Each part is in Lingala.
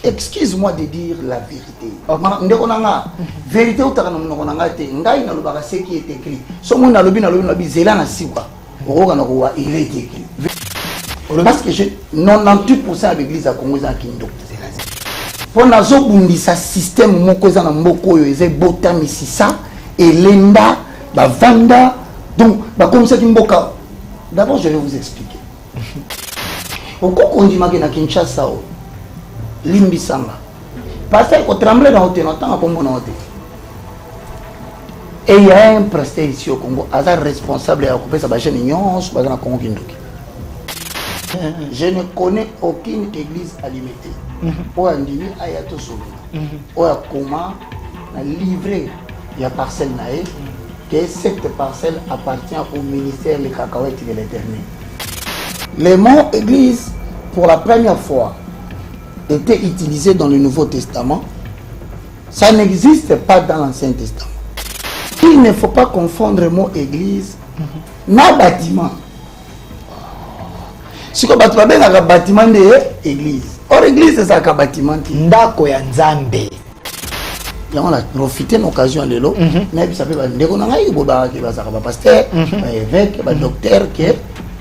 excuse-moi de dire la vérité. Ndekonanga vérité utakanonanga te ngai na lobaka ce qui est écrit. Somo na lobi zela na sikwa. Oroka na ko il est écrit. Parce que 98% de l'église à Congo za kindo. Pour nazo bundisa système moko za na mboko oyo eze botamisi ça elenda ba vanda donc ba comme ça mboka. D'abord je vais vous expliquer. On dit na Kinshasa limbisanga parce que trembler dans hôtel temps comme on hôtel et il y a un pasteur ici au Congo azar responsable à couper sa chaîne union sur bazana Congo kindoki. Je ne connais aucune église alimentée pour andimi ayato solo ou à comment la livrer il y a parcelle nae que cette parcelle appartient au ministère des cacahuètes de l'Éternel. Le mot église pour la première fois était utilisé dans le Nouveau Testament. Ça n'existe pas dans l'Ancien Testament. Il ne faut pas confondre le mot église na bâtiment. Si on a un bâtiment de église. Or église c'est ça un bâtiment. Ndako ya Nzambe. On a profité de l'occasion de l'eau. Mais ça fait un pasteur, un évêque, un docteur qui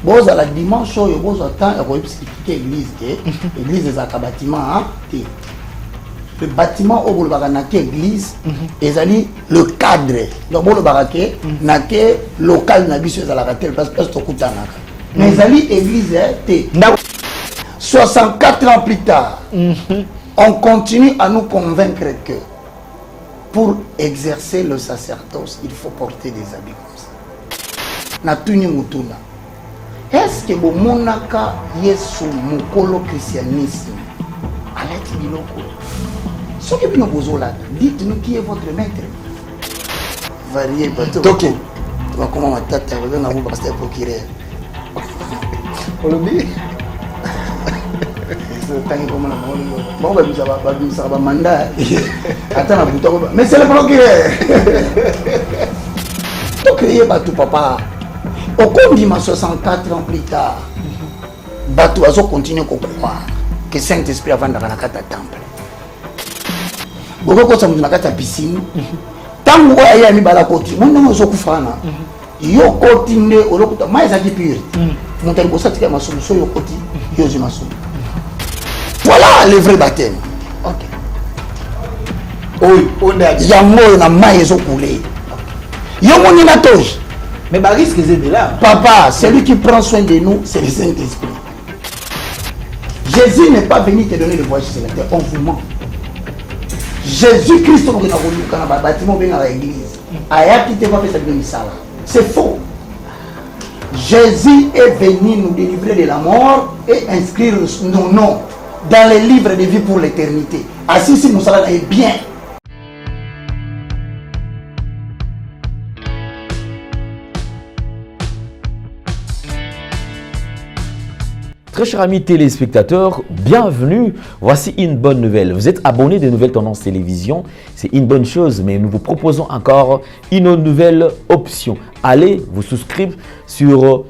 bon à la dimanche il bon temps il faut expliquer l'église que l'église est un bâtiment le bâtiment au boulevard naké église ezali le cadre le boulevard naké naké local na biso ezala ka tel place to kutanaka mais ezali église té 64 ans plus tard on continue à nous convaincre que pour exercer le sacerdoce il faut porter des habits comme ça na tuni mutuna. Est-ce que vous monaka yesu mukolo christianisme alati biloko ce que vous besoin là dites-nous qui est votre maître varié OK comment ma tata on a vous pasteur procureur olobi tangi comme na bon ça va mandat attends mais c'est le procureur to créer ba tout papa. Au cours de 64 ans plus tard, Batou a continué à croire que Saint-Esprit avant de la temple. Beaucoup de gens ont piscine. Tant que vous avez mis la côte, vous n'avez pas soufrana. Yo côté ne au locuta mais ça qui pire. Mon tel bossa tika ma solution yo côté yo je ma solution. Voilà le vrai baptême. OK. Oui, on a dit ya mo na mai zo couler. Yo moni na toge. Mais bah risque c'est là. Papa, celui qui prend soin de nous, c'est le Saint-Esprit. Jésus n'est pas venu te donner le voyage sur la terre, on vous ment. Jésus-Christ, on a bâtiment bien à l'église. C'est faux. Jésus est venu nous délivrer de la mort et inscrire nos noms dans les livres de vie pour l'éternité. Ainsi, si nous savons bien. Très chers amis téléspectateurs, bienvenue. Voici une bonne nouvelle. Vous êtes abonné de Nouvelles Tendances Télévision. C'est une bonne chose, mais nous vous proposons encore une nouvelle option. Allez vous souscrire sur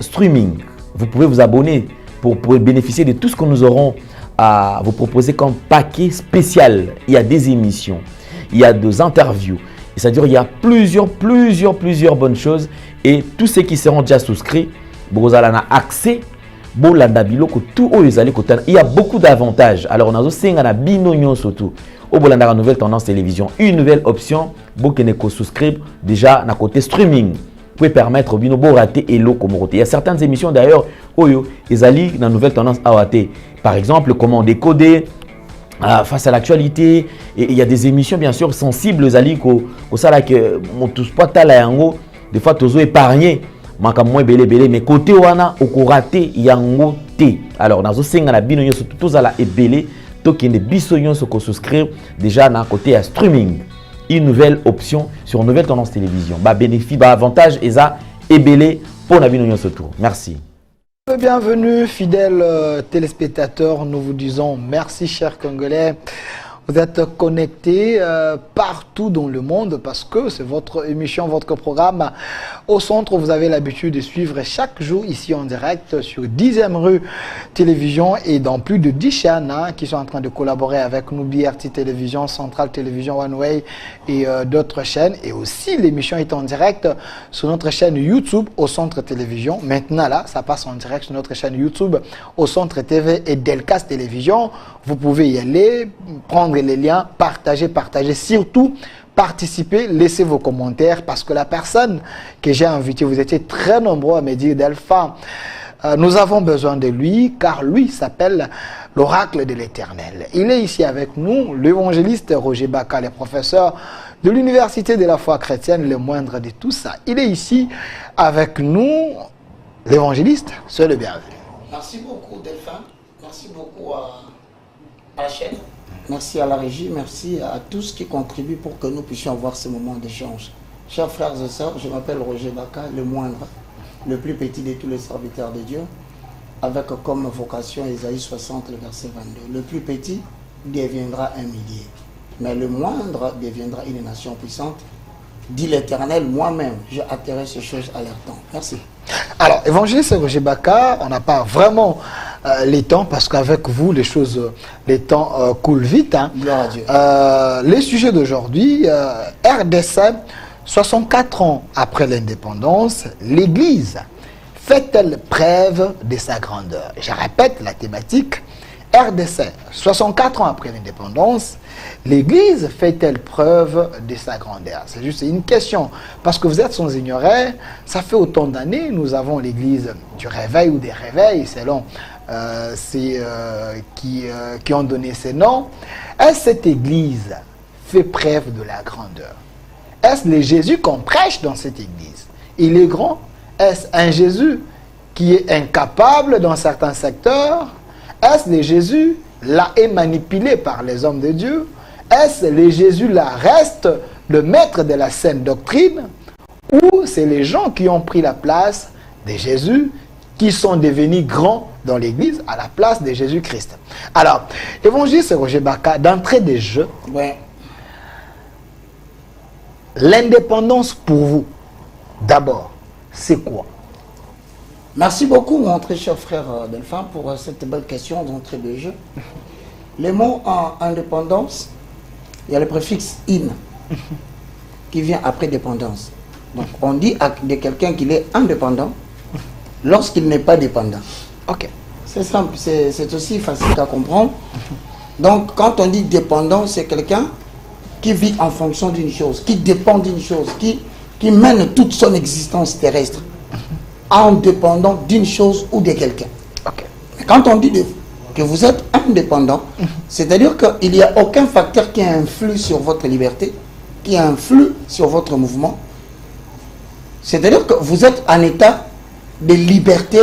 streaming. Vous pouvez vous abonner pour bénéficier de tout ce que nous aurons à vous proposer comme paquet spécial. Il y a des émissions, il y a des interviews. C'est-à-dire il y a plusieurs bonnes choses. Et tous ceux qui seront déjà souscrits, vous allez avoir accès. Il y a beaucoup d'avantages. Alors, on a aussi surtout au Bolandara Nouvelle Tendance Télévision, une nouvelle option pour que vous souscrivez déjà à côté streaming. Vous pouvez permettre de rater et l'eau comme il y a certaines émissions d'ailleurs où ils allaient dans Nouvelle Tendance AOT. Par exemple, comment décoder face à l'actualité. Et il y a des émissions bien sûr sensibles aux alliés au salaire que tous pas des fois tous épargnés. Mais côté wana okoraté yango té. Alors nazo senga na bino nyonso tous ala ebele to kende biso nyonso ko souscrire déjà na côté à streaming. Une nouvelle option sur Nouvelle Tendance Télévision. Ba bénéfice ba avantage eza ebele pour na bino nyonso tout. Merci. Bienvenue fidèles téléspectateurs, nous vous disons merci chers Congolais. Vous êtes connectés partout dans le monde parce que c'est votre émission, votre programme. Au centre, vous avez l'habitude de suivre chaque jour ici en direct sur 10e rue Télévision et dans plus de 10 chaînes qui sont en train de collaborer avec nous, BRT Télévision, Central Télévision, One Way et d'autres chaînes. Et aussi, l'émission est en direct sur notre chaîne YouTube au Centre Télévision. Maintenant, là, ça passe en direct sur notre chaîne YouTube au Centre TV et Delcast Télévision. Vous pouvez y aller, prendre les liens, partager, surtout participer, laissez vos commentaires parce que la personne que j'ai invitée, vous étiez très nombreux à me dire Delphin, nous avons besoin de lui car lui s'appelle l'oracle de l'Éternel. Il est ici avec nous, l'évangéliste Roger Baka, le professeur de l'Université de la foi chrétienne, le moindre de tout ça. Il est ici avec nous, l'évangéliste, soyez le bienvenu. Merci beaucoup Delphin, merci beaucoup à la chaîne. Merci à la régie, merci à tous qui contribuent pour que nous puissions avoir ce moment d'échange. Chers frères et sœurs, je m'appelle Roger Baka, le moindre, le plus petit de tous les serviteurs de Dieu, avec comme vocation Ésaïe 60, le verset 22. Le plus petit deviendra un millier, mais le moindre deviendra une nation puissante. Dit l'Éternel, moi-même, je hâterai ces choses à leur temps. Merci. Alors, évangéliste Roger Baka, on n'a pas vraiment les temps parce qu'avec vous, les temps coulent vite. Hein. Gloire à Dieu. Les sujets d'aujourd'hui, RDC, 64 ans après l'indépendance, l'Église fait-elle preuve de sa grandeur? Je répète la thématique. RDC, 64 ans après l'indépendance, l'Église fait-elle preuve de sa grandeur? C'est juste une question, parce que vous êtes sans ignorer, ça fait autant d'années, nous avons l'Église du réveil ou des réveils, selon qui ont donné ces noms. Est-ce que cette Église fait preuve de la grandeur? Est-ce le Jésus qu'on prêche dans cette Église? Il est grand? Est-ce un Jésus qui est incapable dans certains secteurs? Est-ce le Jésus là est manipulé par les hommes de Dieu? Est-ce le Jésus là reste le maître de la saine doctrine? Ou c'est les gens qui ont pris la place de Jésus qui sont devenus grands dans l'Église à la place de Jésus-Christ? Alors, évangéliste Roger Baka, d'entrée de jeu, Ouais. l'indépendance pour vous, d'abord, c'est quoi? Merci beaucoup, mon très cher frère Delphin, pour cette belle question d'entrée de jeu. Les mots en indépendance, il y a le préfixe in qui vient après dépendance. Donc, on dit de quelqu'un qu'il est indépendant lorsqu'il n'est pas dépendant. Ok. C'est simple, c'est aussi facile à comprendre. Donc, quand on dit dépendant, c'est quelqu'un qui vit en fonction d'une chose, qui dépend d'une chose, qui mène toute son existence terrestre en dépendant d'une chose ou de quelqu'un. Ok. Quand on dit que vous êtes indépendant, c'est-à-dire qu'il n'y a aucun facteur qui influe sur votre liberté, qui influe sur votre mouvement. C'est-à-dire que vous êtes en état de liberté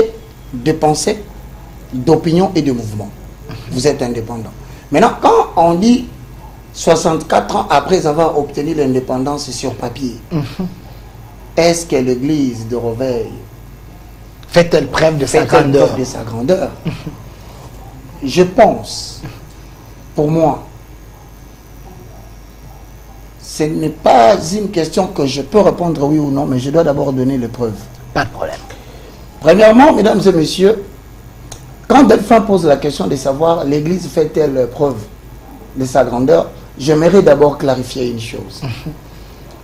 de pensée, d'opinion et de mouvement. Vous êtes indépendant. Maintenant, quand on dit 64 ans après avoir obtenu l'indépendance sur papier, est-ce que l'Église de Réveil fait-elle preuve de sa fait-elle grandeur? preuve de sa grandeur? Je pense, pour moi, ce n'est pas une question que je peux répondre oui ou non, mais je dois d'abord donner les preuves. Pas de problème. Premièrement, mesdames et messieurs, quand Delphin pose la question de savoir l'Église fait-elle preuve de sa grandeur, j'aimerais d'abord clarifier une chose.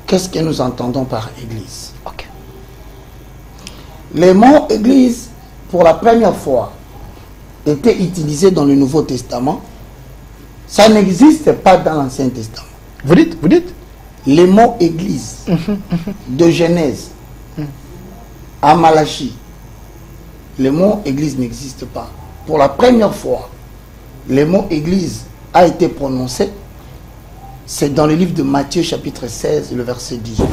Qu'est-ce que nous entendons par Église? Ok. Les mots Église, pour la première fois, étaient utilisés dans le Nouveau Testament. Ça n'existe pas dans l'Ancien Testament. Vous dites? Les mots Église, de Genèse à Malachie, le mot Église n'existe pas. Pour la première fois, le mot Église a été prononcé, c'est dans le livre de Matthieu chapitre 16, le verset 18.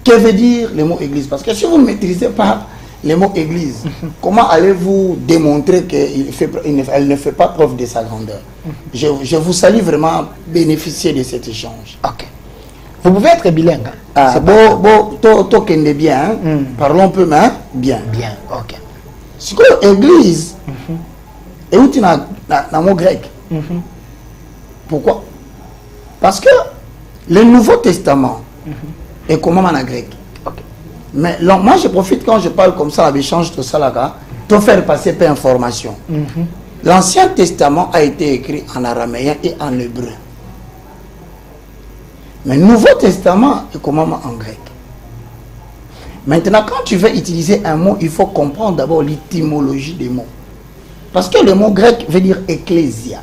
Que veut dire le mot Église? Parce que si vous ne maîtrisez pas le mot Église, comment allez-vous démontrer qu'elle ne fait pas preuve de sa grandeur? Je vous salue vraiment bénéficier de cet échange. Ok. Vous pouvez être bilingue. Hein? Ah, C'est bon, tokende bien, hein? Parlons un peu, mais hein? Bien. bien. Ok. C'est que Église, et où tu as le mot grec, Pourquoi? Parce que le Nouveau Testament est comment en grec. Okay. Mais moi, je profite quand je parle comme ça, l'échange de ça là, pour faire passer peu d'informations. L'Ancien Testament a été écrit en araméen et en hébreu. Mais le Nouveau Testament est comment en grec. Maintenant, quand tu veux utiliser un mot, il faut comprendre d'abord l'étymologie des mots. Parce que le mot grec veut dire ecclésia.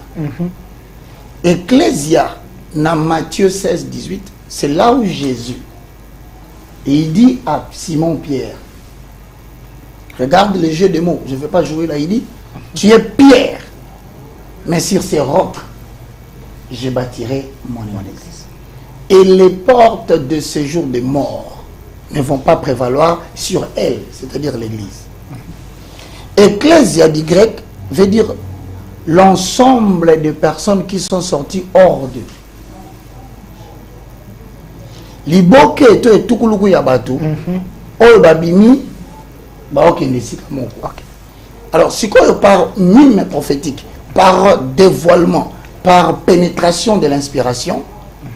Ecclésia, dans Matthieu 16, 18, c'est là où Jésus, et il dit à Simon-Pierre, regarde le jeu de mots, je ne vais pas jouer là, il dit, tu es Pierre, mais sur ces rocs, je bâtirai mon église. Et les portes de ce jour de mort ne vont pas prévaloir sur elle, c'est-à-dire l'église. Ecclésia du grec veut dire l'ensemble des personnes qui sont sorties hors d'eux. Liboke to et tukuluku ya batu, oyo babimi, baokende sika moko. Alors, si quoi par mime prophétique, par dévoilement, par pénétration de l'inspiration,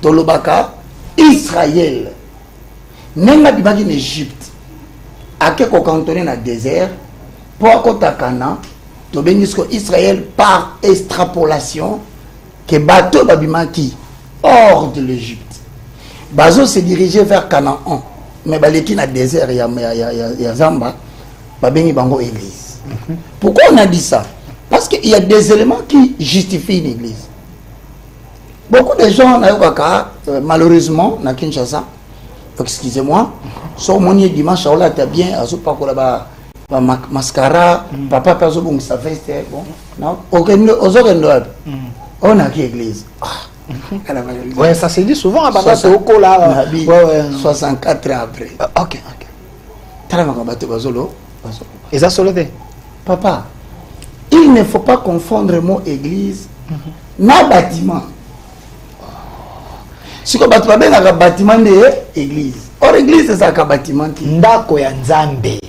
Tolobaka, Israël, nenga bimaki en Égypte, ake ko cantonné na désert, pour akotakana, to bengisko Israël par extrapolation, que bateau babimaki hors de l'Égypte. Bazo se dirigeait vers Canaan, mais baleki na désert ya Zamba, babengi bango église. Pourquoi on a dit ça? Parce qu'il y a des éléments qui justifient une église. Beaucoup de gens, malheureusement, na Kinshasa, excusez-moi, sont monier dimanche, là, t'as bien, à ce pas mascara, papa, perso, bon, ça fait, bon, non, on a qui église. Ouais, ça se dit souvent à Baba Toko là. 64 ans après. Ok. Et ça se levé. Papa, il ne faut pas confondre le mot église na bâtiment. Si vous avez un bâtiment de église, or église c'est un bâtiment qui ndako ya nzambe.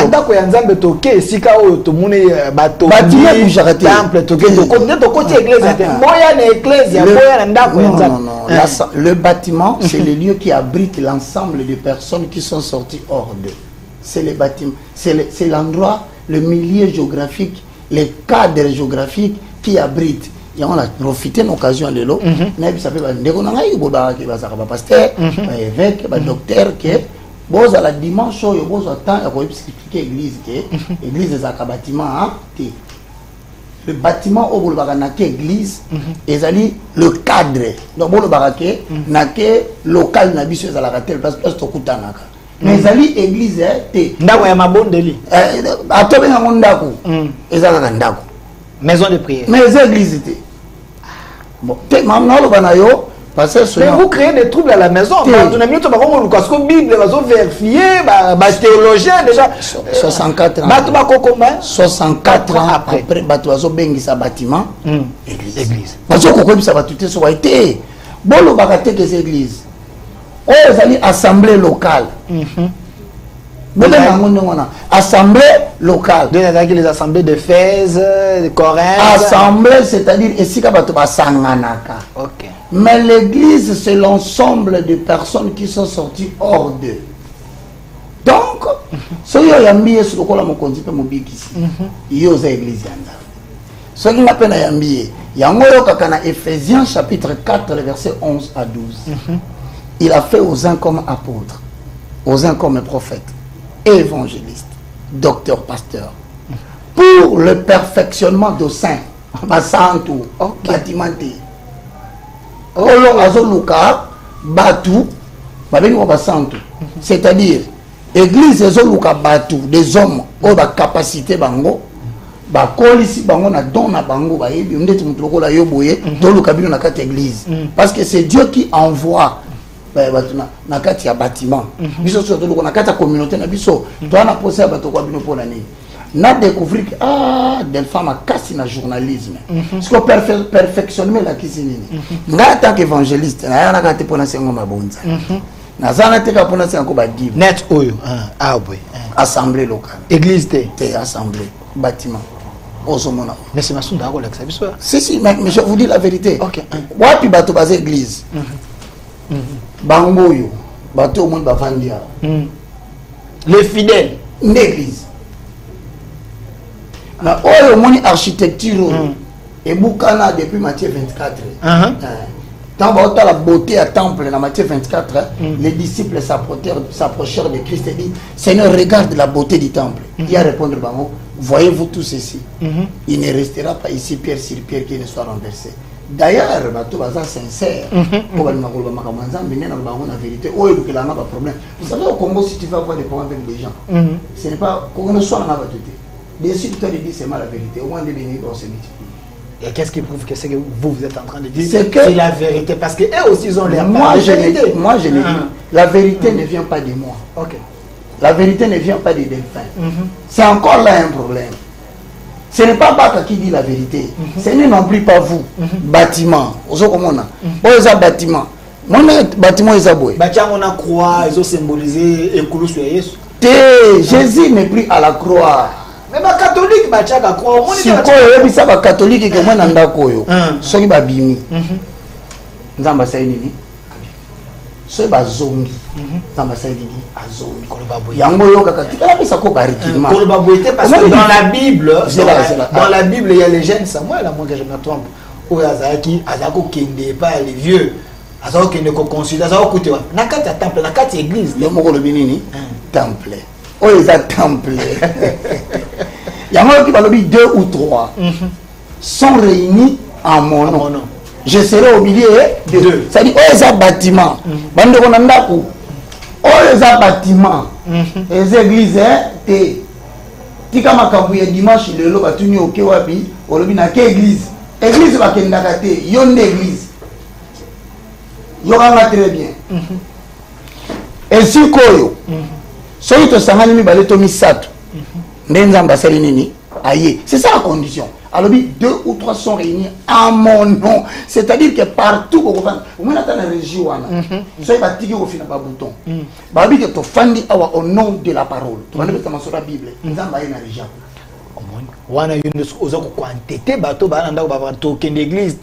Ndako ya nzambe toke sika oyo to mune bato temple toke to côté église boya na église ya boya na ndako ya nzambe. Non, le bâtiment c'est le lieu qui abrite l'ensemble des personnes qui sont sorties hors d'eux. C'est le bâtiment, c'est l'endroit, le milieu géographique, le cadre géographique qui abrite. Et on a profité de l'occasion de l'eau. Mais ça fait des pasteur, des évêques, des docteurs qui à la dimanche, il y a temps pour expliquer l'église. L'église est un bâtiment. Le bâtiment où il y a l'église, c'est le cadre. Donc, il y a local à la parce que c'est mais l'église est maison de prière. Mais l'église était. Bon, mais vous créez des troubles à la maison. Parce que la Bible va vérifier, les théologiens déjà. 64 ans. 64 ans après, Batuazo bengi sa bâtiment. Église. Parce que ça va tout être été. Bon, le baraté que c'est église. Oh, ils assemblée locale. Assemblée locale. Les assemblées de Fès, de Corinthe. Assemblée, c'est-à-dire ici Sanganaka. Ok. Mais l'église, c'est l'ensemble des personnes qui sont sorties hors d'eux. Donc, ce qui est ambié sur le col à mon conduit, mon big ici. Il y a l'église. Ce qui est peine à ambié, il y a un Éphésiens chapitre 4, verset 11 à 12. Il a fait aux uns comme apôtres, aux uns comme prophètes, évangélistes, docteurs, pasteurs, pour le perfectionnement de saints, bâtimenté. C'est-à-dire, l'église est des hommes qui ont la capacité bango, parce que c'est Dieu qui envoie na kati ya bâtiment biso surtout na kati ya communauté na biso to na poser bato kwa bino pona nini na découvrir que des femmes a cassé na journalisme ce que perfectionner la cuisine nga tant qu'évangéliste na yana kati pona sengo mabonza na zana te ka pona sengo ba div net oyo boy assemblée locale église te assemblée bâtiment ozomona. Mais c'est Massounda qui l'a dit. Si, mais je vous dis la vérité. Ok. Wapi bato base église. Bangoyo, bato au monde bavandia. Les fidèles. L'église. Mais oyo moni architecture et Boukana depuis Matthieu 24. Tant que la beauté à temple dans Matthieu 24, les disciples s'approchèrent de Christ et dit Seigneur, regarde la beauté du temple. Il a répondu voyez-vous tout ceci. Il ne restera pas ici pierre sur pierre qui ne soit renversé. D'ailleurs, bateau baza sincère. Pour la vérité, problème. Vous savez au Congo, si tu vas avoir des problèmes avec des gens, ce n'est pas qu'on ne soit dans la vérité. Bien sûr, tu as dit c'est mal la vérité. Au moins de venir dans ce métier. Et qu'est-ce qui prouve que c'est que vous êtes en train de dire c'est la vérité? Parce qu'eux aussi, ils ont l'air moi, je l'ai dit. La vérité ne vient pas de moi. Ok. La vérité ne vient pas des delphins. C'est encore là un problème. Ce n'est pas Baka qui dit la vérité. Ce n'est non plus pas vous. Bâtiment. Vous avez comment on a bâtiment. Mon bâtiment est aboué. Bâtiment on a croix, ils ont symbolisé et coulou sur Jésus. Jésus n'est plus à la croix. Mais les catholiques, ils croient. Si les catholiques sont en Dakoyo, soki babimi. Nzamba saini. Soki bazongi. Nzamba saini azongi. Yango yo kakatika la pesa ko barikima. Parce que dans la Bible, dans la Bible, il y a les jeunes Samuel, à moins que je me trompe. Où Azaki, Azako Kende, pas les vieux. Azako Kende ko consulter, Azako koute. Nakati ya temple, nakati église. Le moko le binini temple. Oh, ils ont temple. Il y a un qui va le dire 2 ou 3 sont réunis en mon nom. Je serai au milieu de 2. C'est-à-dire, oh, ils ont bâtiment. Bande de Nandako. Oh, ils ont bâtiment. Les églises, tika makambu ya dimanche lelo batuni oke wapi olobi na ke église. Église ba kendaka te, yonde église. Yoranga très bien. Et si koyo. Soki to sangani mi bale to misato. Ndenzamba sali nini? Aye. C'est ça la condition. Alors 2 ou 3 sont réunis en mon nom. C'est-à-dire que partout au moins dans la région soyez batiki au final pas bouton. Babi que to fandi awa au nom de la parole. Tu vas mettre sur la Bible. Nzamba ina région. Wana yunus ozako quantité bato balanda ba token d'église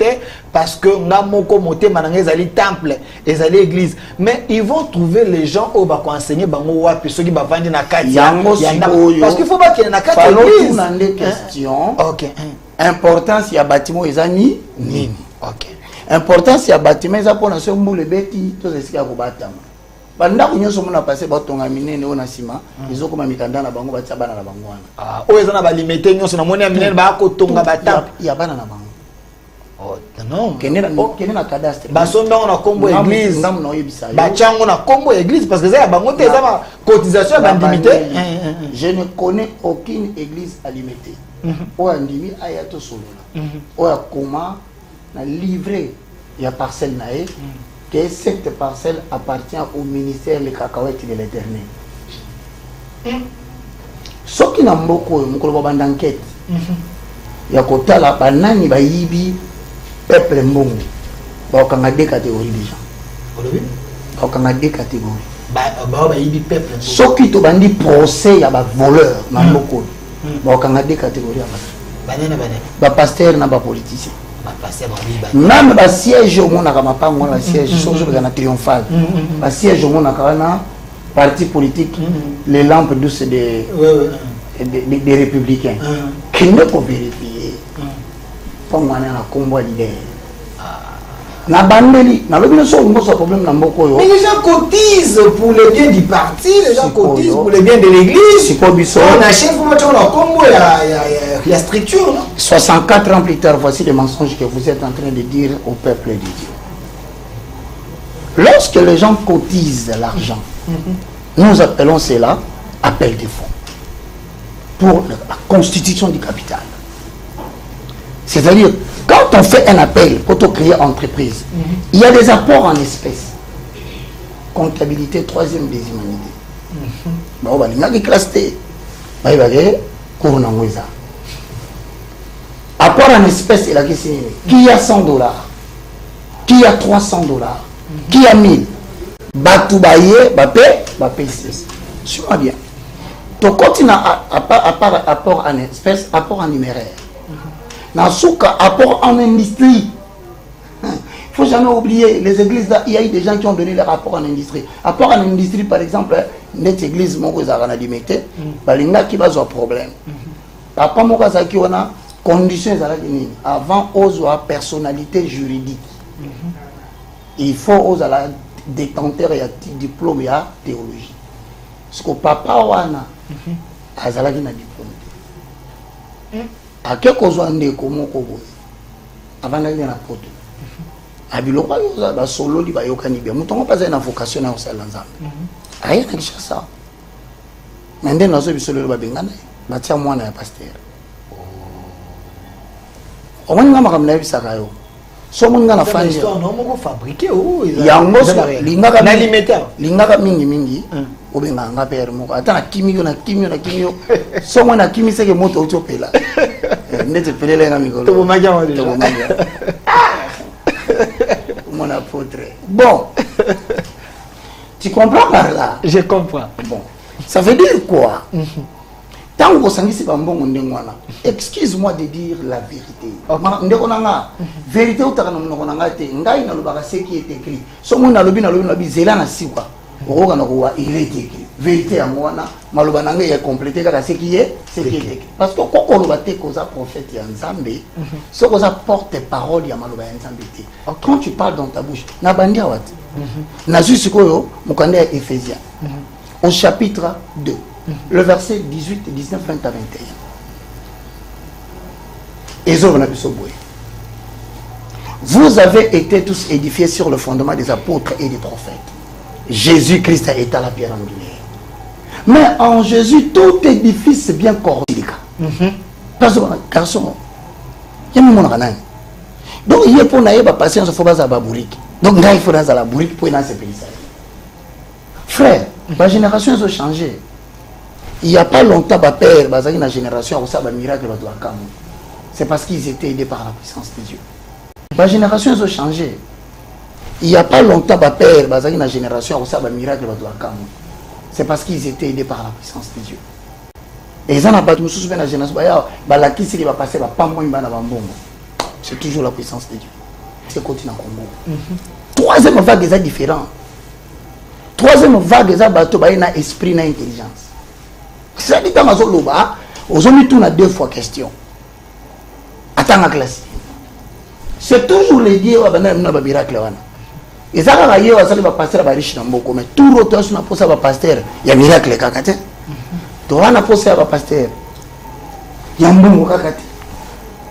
parce que ngamoko moté mananga ezali temple ezali église mais ils vont trouver les gens au ba enseigner bango wapi soki ba vandi na kati parce qu'il faut pas qu'il y ait na kati église dans des questions. OK. Importance ya bâtiment ezani nini? OK. Importance ya bâtiment eza pona so mbule beti to zesika ko batama. Banda kunyoso mona passer batonga minene ona sima izokoma mikanda na bango batia bana na bango wana. O eza na ba limiter nyonso na moni ya minene ba ko tonga batam ya bana na bango. Oh non, kenena cadastre. Basomba on a combo église. Ndam na yebisa. Ba chango na combo église parce que ça bango te za ba cotisation ba limité. Je ne connais aucune église à limiter. O andimi ayato solo. O akoma na livrer ya parcelle na e. Que cette parcelle appartient au ministère des cacahuètes de l'Éternel. Ce qui n'a pas d'enquête, il y a kotala banani bayibi peuple mbongo. Ba okanga 2 catégories de gens. Ba okanga 2 catégories. Ba bayibi peuple mbongo. Ce qui to bandi procès ya ba voleur na mboko. Ba okanga 2 catégories ba. Ba pasteur na ba politicien. Même le siège au monde a un siège triomphal. Le siège au monde a parti politique, les lampes douces des républicains. Qui ne peut vérifier. Pour moi, on a un combat d'idées. Na bandeli, na lobi so ngoso problème na mboko yo. Mais les gens cotisent pour le bien du parti, les gens cotisent pour le bien de l'église. On achète pour mettre en combo la structure, non? 64 ans plus tard, voici les mensonges que vous êtes en train de dire au peuple de Dieu. Lorsque les gens cotisent l'argent, nous appelons cela appel de fonds pour la constitution du capital. C'est-à-dire, quand on fait un appel pour te créer entreprise, il y a des apports en espèces. Comptabilité, 3e des humanités. Il y a des classes T. Apport en espèces, il a qui a 100 $, qui a 300 $, qui a 1000. Batou baye, bapé 6. Suis-moi bien. Donc, quand il y a apport en espèces, apport en numéraire. Dans ce cas, apport en industrie. Il ne faut jamais oublier, les églises, il y a eu des gens qui ont donné leur rapport en industrie. Apport en industrie, par exemple, notre église, mon cousin a dit, il y a qui va avoir problème. Papa, mon cousin qui a conditions avant aux personnalité juridique. Il faut aux détenteurs et diplôme et théologie. Parce que papa wana azalaki na diplôme. Ake kozwa ndeko moko boye. Avanda na poto. Abiloko yoza ba solo li ba yokani bien. Mutongo pas na vocation na osala nzambe. Aye na kishasa. Mende nazo bisolo ba bengana. Batia mwana ya pasteur. Omani ngama kamna bisaka yo. Somo nga na fanje. Histoire non moko fabriqué ou yango lingaka na alimentaire. Lingaka mingi. Obenga nga père moko. Atana kimio na kimio. Somo na kimi seke moto utopela. Ndete pelele na mikolo. To magia wa déjà. Mon apôtre. Bon. Tu comprends par là? Je comprends. Bon. Ça veut dire quoi? Tant que vous excuse-moi de dire la vérité. Vérité ou ce qui est écrit. Si on a il est écrit. Vérité à moi, il est complété ce qui est écrit. Parce que quand on a prophète Nzambe, ce qu'on a porte-parole ya maloba Nzambe. Quand tu parles dans ta bouche, na bandia wat. Na juste koyo mukande Éphésiens. Au chapitre 2. Le verset 18, 19, 20 à 21. Vous avez été tous édifiés sur le fondement des apôtres et des prophètes. Jésus-Christ est à la pierre angulaire. Mais en Jésus, tout édifice bien coordonné. Parce que, garçon, il y a un monde. Donc, il y a pour naïe patience, il faut pas avoir bourrique. Donc, il faut dans la bourrique pour dans ces pays. Frère, la génération a changé. Il n'y a pas longtemps, ma père, la génération a miracle. C'est parce qu'ils étaient aidés par la puissance de Dieu. La génération a changé. Il n'y a pas longtemps, ma père, la génération a miracle. C'est parce qu'ils étaient aidés par la puissance de Dieu. Et ils ont battu la génération. C'est toujours la puissance de Dieu. C'est le continent Congo. Troisième vague est différent. Troisième vague est un esprit, une intelligence. C'est-à-dire que aux hommes, tout a deux fois question. Attends la classe. C'est toujours les dieux qui ont miracle. Et ça, il y a un pasteur qui est mais tout le temps, il y a un pasteur, il y a un miracle. Tu as un pasteur, il y a un bon miracle.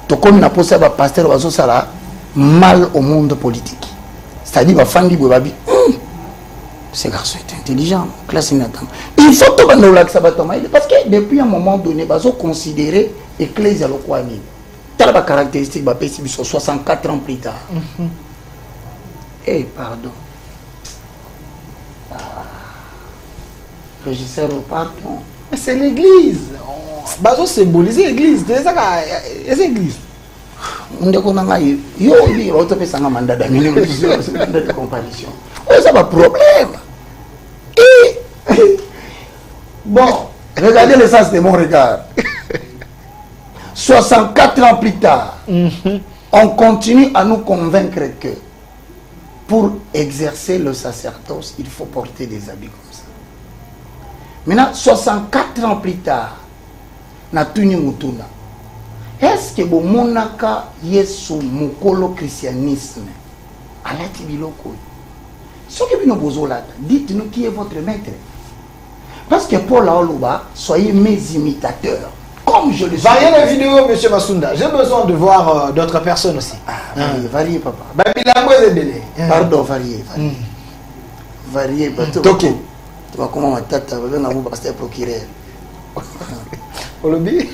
Tu as un pasteur qui a mal au monde politique. C'est-à-dire que les ce garçon est intelligent, classe inattendue. Il faut que nous l'acceptions parce que depuis un moment donné, nous avons considéré l'Église à l'Okwani. Telle la caractéristique, 64 ans plus tard. Eh, pardon. Régisseur, pardon. C'est l'église. Bazo symboliser l'église. C'est ça que l'église. On dit qu'on a eu un mandat de comparaison. Ça va problème. Et bon, regardez le sens de mon regard. 64 ans plus tard, on continue à nous convaincre que pour exercer le sacerdoce, il faut porter des habits comme ça. Maintenant, 64 ans plus tard, est-ce que bon monaka yesu mukolo christianisme alati biloko? Ce que nous vous dites-nous qui est votre maître. Parce que Paul Aoluba, soyez mes imitateurs. Comme je le suis. Variez la vidéo, M. Masunda. J'ai besoin de voir d'autres personnes aussi. Variez, papa. Pardon, variez. Variez. Ok. Tu vas comment ma tête, tu vas vous passer procureur. Olobi.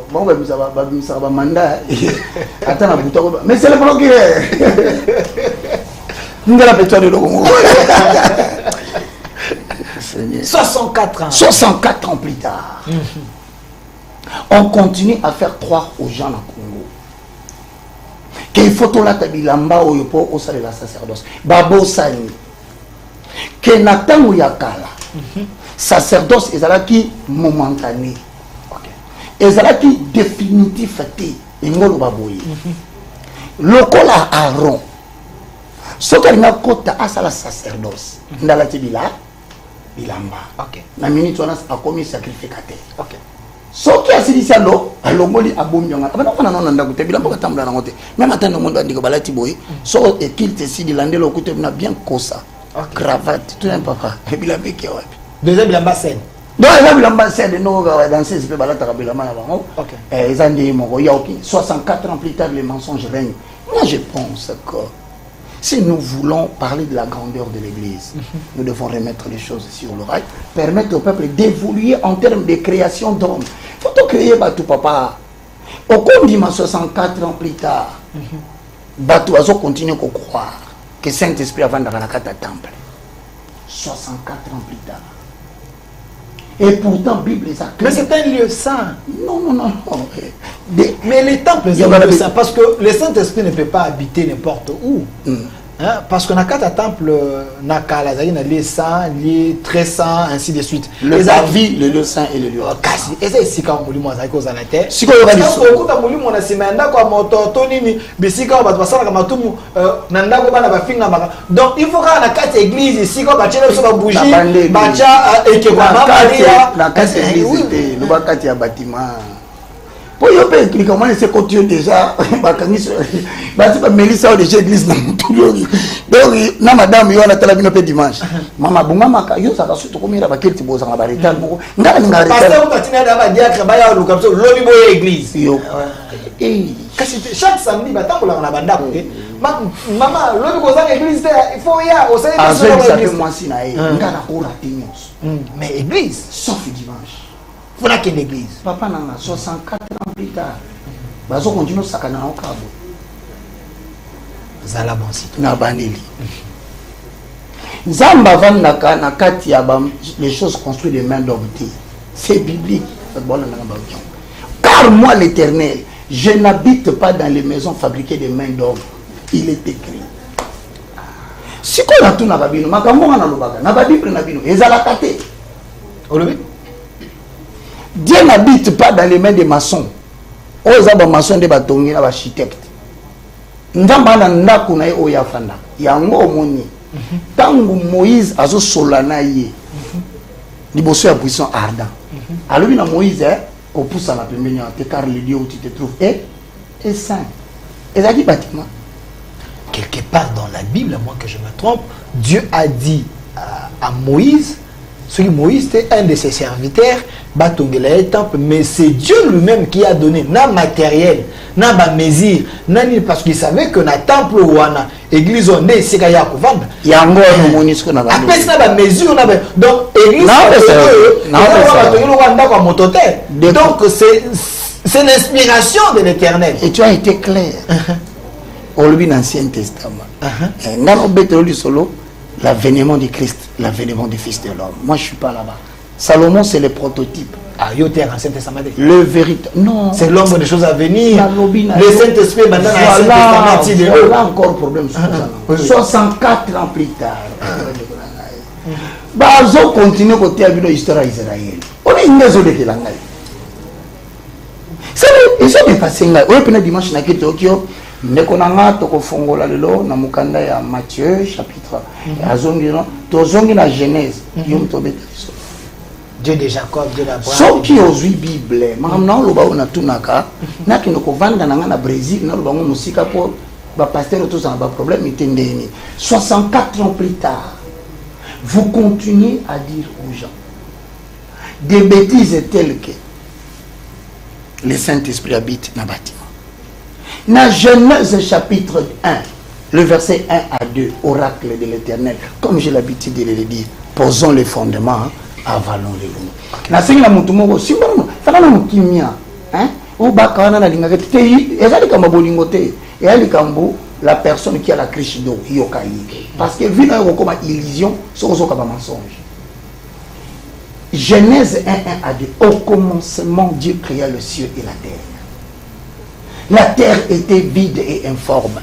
Bon, ça va mandat. Attends, mais c'est le procureur. Nous allons faire de l'eau. 64 ans. 64 ans plus tard. On continue à faire croire aux gens dans le Congo qu'il faut que la tabilamba ou yopo au salle la sacerdoce. Babo sani. Que Nathan ou Yakala. Sacerdoce est là qui momentané. ezalaki définitif te engolo baboye lokola Aaron soki alinga kota asala sacerdoce ndalati bilamba na minute wana akomi sacrificateur soki asilisi alo alongoli abomi yango abana nona ndako te bilamba katambola nango te même ata no mondo andiko balati boye so ekilte sidi landelo okute na bien kosa cravate tout n'importe quoi bilamba ki wapi deuxième bilamba scène donc eza bilamba scène no danser pe balata bilamba na bango eza ndi moko ya ok 64 ans plus tard les mensonges règnent. Moi je pense que si nous voulons parler de la grandeur de l'église, nous devons remettre les choses sur le rail, permettre au peuple d'évoluer en termes de création d'hommes. Il faut tout créer, tout papa. Au cours de 64 ans plus tard, Batou Azo continue à croire que Saint-Esprit avant dans la temple. 64 ans plus tard. Et pourtant, la Bible est à. Mais c'est un lieu saint. Non. Mais les temples, c'est un lieu saint. Parce que le Saint-Esprit ne peut pas habiter n'importe où. Hein? Parce qu'on a quatre temples, Nakala, un lieu saint, lieu très saint, ainsi de suite. Le parvis, le lieu saint et le lieu saint. Et c'est ici quand on dit ça cause à la terre. Si on a dit ça, on a semé quoi moto tonini, bisika on va passer la matumu, nanda ko bana ba finga maka. Donc il faut qu'on a quatre églises ici quand ba chela so ba bougie, ba cha et que ba Maria, la quatre églises, le ba quatre ya bâtiment. Pour y expliquer comment c'est continue déjà, Mélissa déjà église donc na madame yo na tala bino pe dimanche mama bunga maka yo ça va surtout comme il va quel type za barita ngala ngala pasteur katina da ba diacre ba ya luka so lobi boye église yo kasi chaque samedi ba tambola na banda ko mama lobi ko za église il faut ya au sein de l'église moi si na ngala ko ratignos mais église sauf dimanche voilà que l'église papa nanga 64 ans plus tard bazo continue sakana na okabo zala bonsi na bandeli Zamba vandaka na kati ya les choses construites de main d'homme. C'est biblique. Car moi l'Éternel, je n'habite pas dans les maisons fabriquées de main d'homme. Il est écrit. Si on a tout na babino, makambo na lobaka, na Bible na bino, ezalaka te. Dieu n'habite pas dans les mains des maçons. Oza ba maçon de batongi na ba architecte. Ndamba na ndako na ye oya fanda. Yango omoni. Tangu Moïse azo solana ye. Liboso ya puissant ardent. Alors na Moïse au pousse à la pembeni car le lieu où tu te trouves est saint. Et ça dit bâtiment. Quelque part dans la Bible, à moins que je me trompe, Dieu a dit à Moïse, celui Moïse était un de ses serviteurs, temple, mais c'est Dieu lui-même qui a donné na matériel, na ba mesure, parce qu'il savait que na temple ou na église on est ici kaya kovanda. Yango no monisco na ba. Après ça ba mesure na donc église donc c'est l'inspiration de l'Éternel. Et tu as été clair. Au l'Ancien Testament. Dans le solo, l'avènement de Christ, l'avènement du Fils de l'homme. Moi, je ne suis pas là-bas. Salomon, c'est le prototype. Ah, il y a Ancien Testament. Le véritable. Non. C'est l'ombre des choses à venir. Le Saint-Esprit, maintenant, voilà encore problème. 64 ans plus tard. Bazo continue côté à l'histoire d'Israël. On est une maison de Kélangaï. C'est ça, passé. On est dimanche à Tokyo. Nekonanga toko fongola lelo na mukanda ya Matthieu chapitre azongino tozongi na Genèse yom tobeta so Dieu de Jacob, Dieu d'Abraham. Soki ozwi Bible makamna loba ona tunaka na kino ko vanda na Brésil na loba musika po ba pasteur tous en ba problème itendeni 64 ans plus tard vous continuez à dire aux gens des bêtises telles que le Saint-Esprit habite na bâtiment. Dans Genèse chapitre 1, le verset 1 à 2, oracle de l'Éternel, comme j'ai l'habitude de le dire, posons les fondements, avalons les roues. Na singa mutumo simbano fana na mukimia o bakana na linga te ezali kamba bolingo te ezali kambo la personne qui a la criche d'eau yokai parce que vina yo comme illusion sozo kaba mensonge. Genèse 1 1 à 2, au commencement Dieu créa le ciel et la terre. La terre était vide et informe.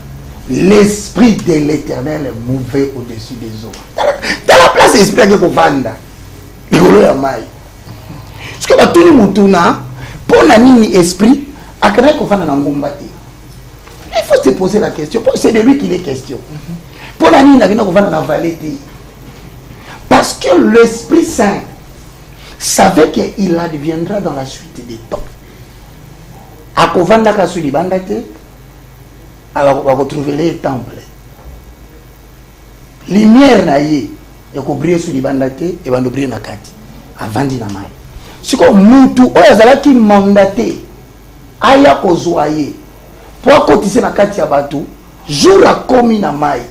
L'esprit de l'Éternel mouvait au-dessus des eaux. Dans la place l'esprit de Kovanda. Parce que tout le monde, pour Pour nani esprit, il faut se poser la question. C'est de lui qu'il est question. Pour nani parce que l'Esprit Saint savait qu'il adviendra dans la suite des temps. Alors on va retrouver les temples. Lumière naïe et qu'on brille sur les bandates et on va briller na kati avant d'ina mai. Si comme mutu oyazala qui mandaté aya kozoaye pour cotiser na kati ya batu jour a commis na mai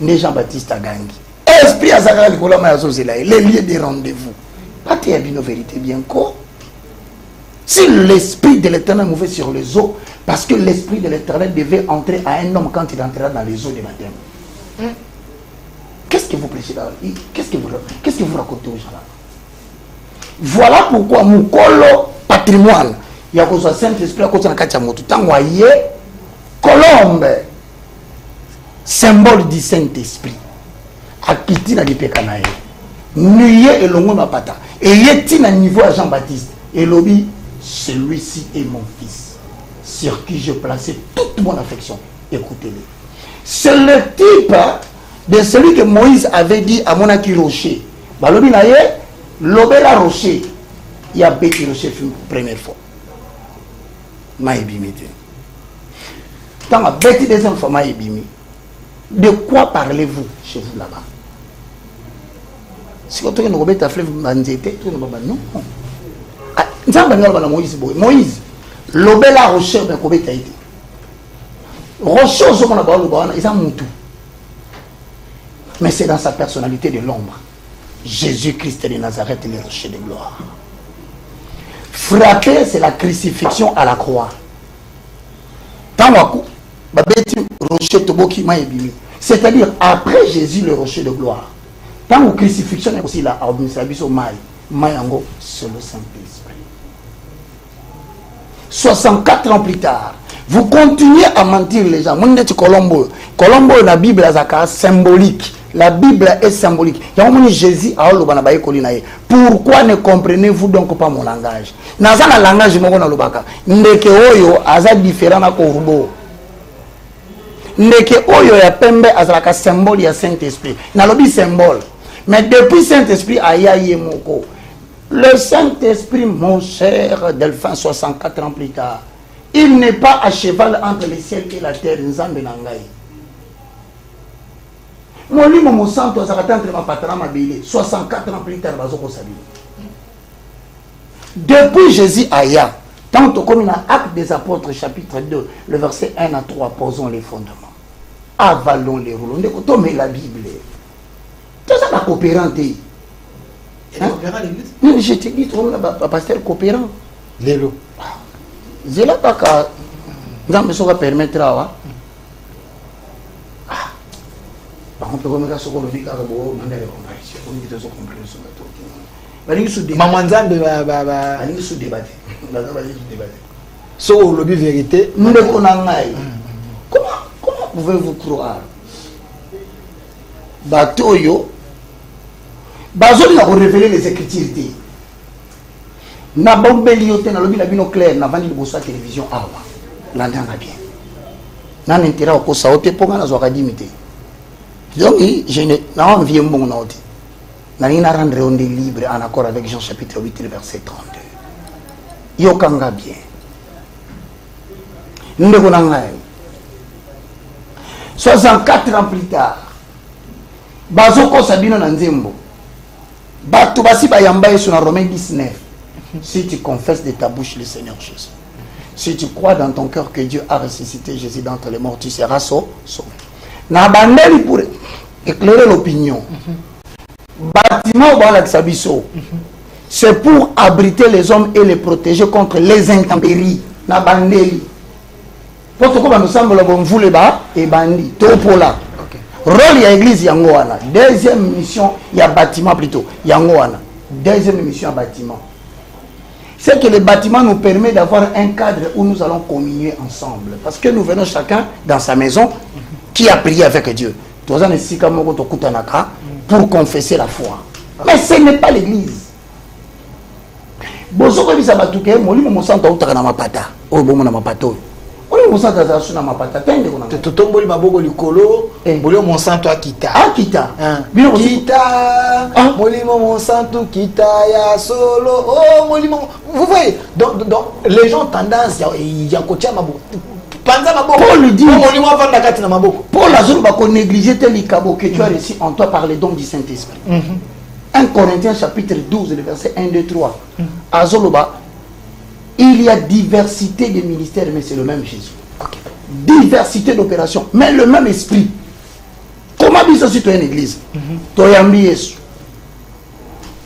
ne Jean-Baptiste Agangi. Esprit azaka likola mai azozela les lieux de rendez-vous. Pas te yabino vérité bien quoi. Si l'esprit de l'Éternel mouvait sur les eaux, parce que l'esprit de l'Éternel devait entrer à un homme quand il entrera dans les eaux de baptême. Qu'est-ce que vous prêchez là? Qu'est-ce que vous racontez aux gens là? Voilà pourquoi mon colo patrimoine, il y a un Saint-Esprit à côté de la Katiamoto. Tant colombe, symbole du Saint-Esprit, à Kitina di Pekanae, Nuye et Longo Mapata, et Yetina niveau à Jean-Baptiste, et Lobi, celui-ci est mon fils, sur qui je plaçais toute mon affection. Écoutez-le. C'est le type de celui que Moïse avait dit à Monaki Rocher. Balobi naye, Lobela Rocher. Il y a Betty Rocher une première fois. Maïbimi. Tant que Betty deuxième fois Maïbimi. De quoi parlez-vous chez vous là-bas? Si vous avez un fleuve, vous avez non. Moïse, Lobela Rocher, Rocher, mais c'est dans sa personnalité de l'ombre. Jésus-Christ de Nazareth, le rocher de gloire. Frapper, c'est la crucifixion à la croix. C'est-à-dire, après Jésus, le rocher de gloire. Tant que crucifixion est aussi là, c'est le Saint-Esprit. 64 ans plus tard, vous continuez à mentir les gens. Colombo, la Bible est symbolique. La Bible est symbolique. Jésus a pourquoi ne comprenez-vous donc pas mon langage? Dans un langage, ndeke oyo aza différent na korubo. Ndeke oyo ya pembe azalaka symbole ya Saint-Esprit. Nalobi symbole. Mais depuis Saint-Esprit aya yemoko. Le Saint-Esprit, mon cher Delphin, 64 ans plus tard, il n'est pas à cheval entre le ciel et la terre. Nzambe nangai. Mon livre, mon sang, tu as entre ma patron, ma belle. 64 ans plus tard, depuis Jésus aya, tant comme il a Actes des Apôtres, chapitre 2, le verset 1 à 3, posons les fondements. Avalons les rouleaux. Tomez la Bible. Tout ça, la coopérante. Hein? Je te dis, pasteur coopérant. Lélo. Je l'ai pas qu'à. Nous allons permettre à. Par contre, comme ça, ce qu'on dit, vérité. Comment pouvez-vous croire? Batoyo, Bazoli a révélé les Écritures. Na bombeliote na lobi na bino clair na vandi liboso télévision awa. Landanga bien. Na n'intérêt au kosa ote ponga na zoka dimité. Donc je ne na envie mbongo na ote. Na nina rendre on des libre en accord avec Jean chapitre 8 verset 32. Yokanga bien. Ndeko na ngai. 64 ans plus tard. Bazoko sabino na nzembo. Bato basi bayamba yesu na Romains 19. Si tu confesses de ta bouche le Seigneur Jésus, si tu crois dans ton cœur que Dieu a ressuscité Jésus d'entre les morts, tu seras sauvé. Na bandeli pour éclairer l'opinion. Bâtiment dans l'Axabiso, c'est pour abriter les hommes et les protéger contre les intempéries. Na bandeli. Pour que nous semble bon vous les bas et bandit. Tout pour là. Rôle ya église yangoana. Deuxième mission, il y a bâtiment plutôt. Yangoana. Deuxième mission à bâtiment. C'est que le bâtiment nous permet d'avoir un cadre où nous allons communier ensemble. Parce que nous venons chacun dans sa maison qui a prié avec Dieu. Pour confesser la foi. Mais ce n'est pas l'église. bozo ko bisa batuke molimo mosanta utaka na mapata oyo bomo na mapata oyo oli mosanta za suna mapata tende kuna totomboli maboko likolo molimo monsanto akita bino kita molimo monsanto kita ya solo oh molimo vous voyez donc les gens tendance ya kotia maboko panza maboko Paul dit molimo avanda kati na maboko Paul azolo ba ko négliger tel likabo que tu as reçu en toi par les dons du Saint-Esprit. 1 Corinthiens chapitre 12, le verset 1, 2, 3. À Zoloba, il y a diversité de ministères, mais c'est le même Jésus. Okay. Diversité d'opérations, mais le même esprit. Comment bien si tu es une église? Tu es un Jésus.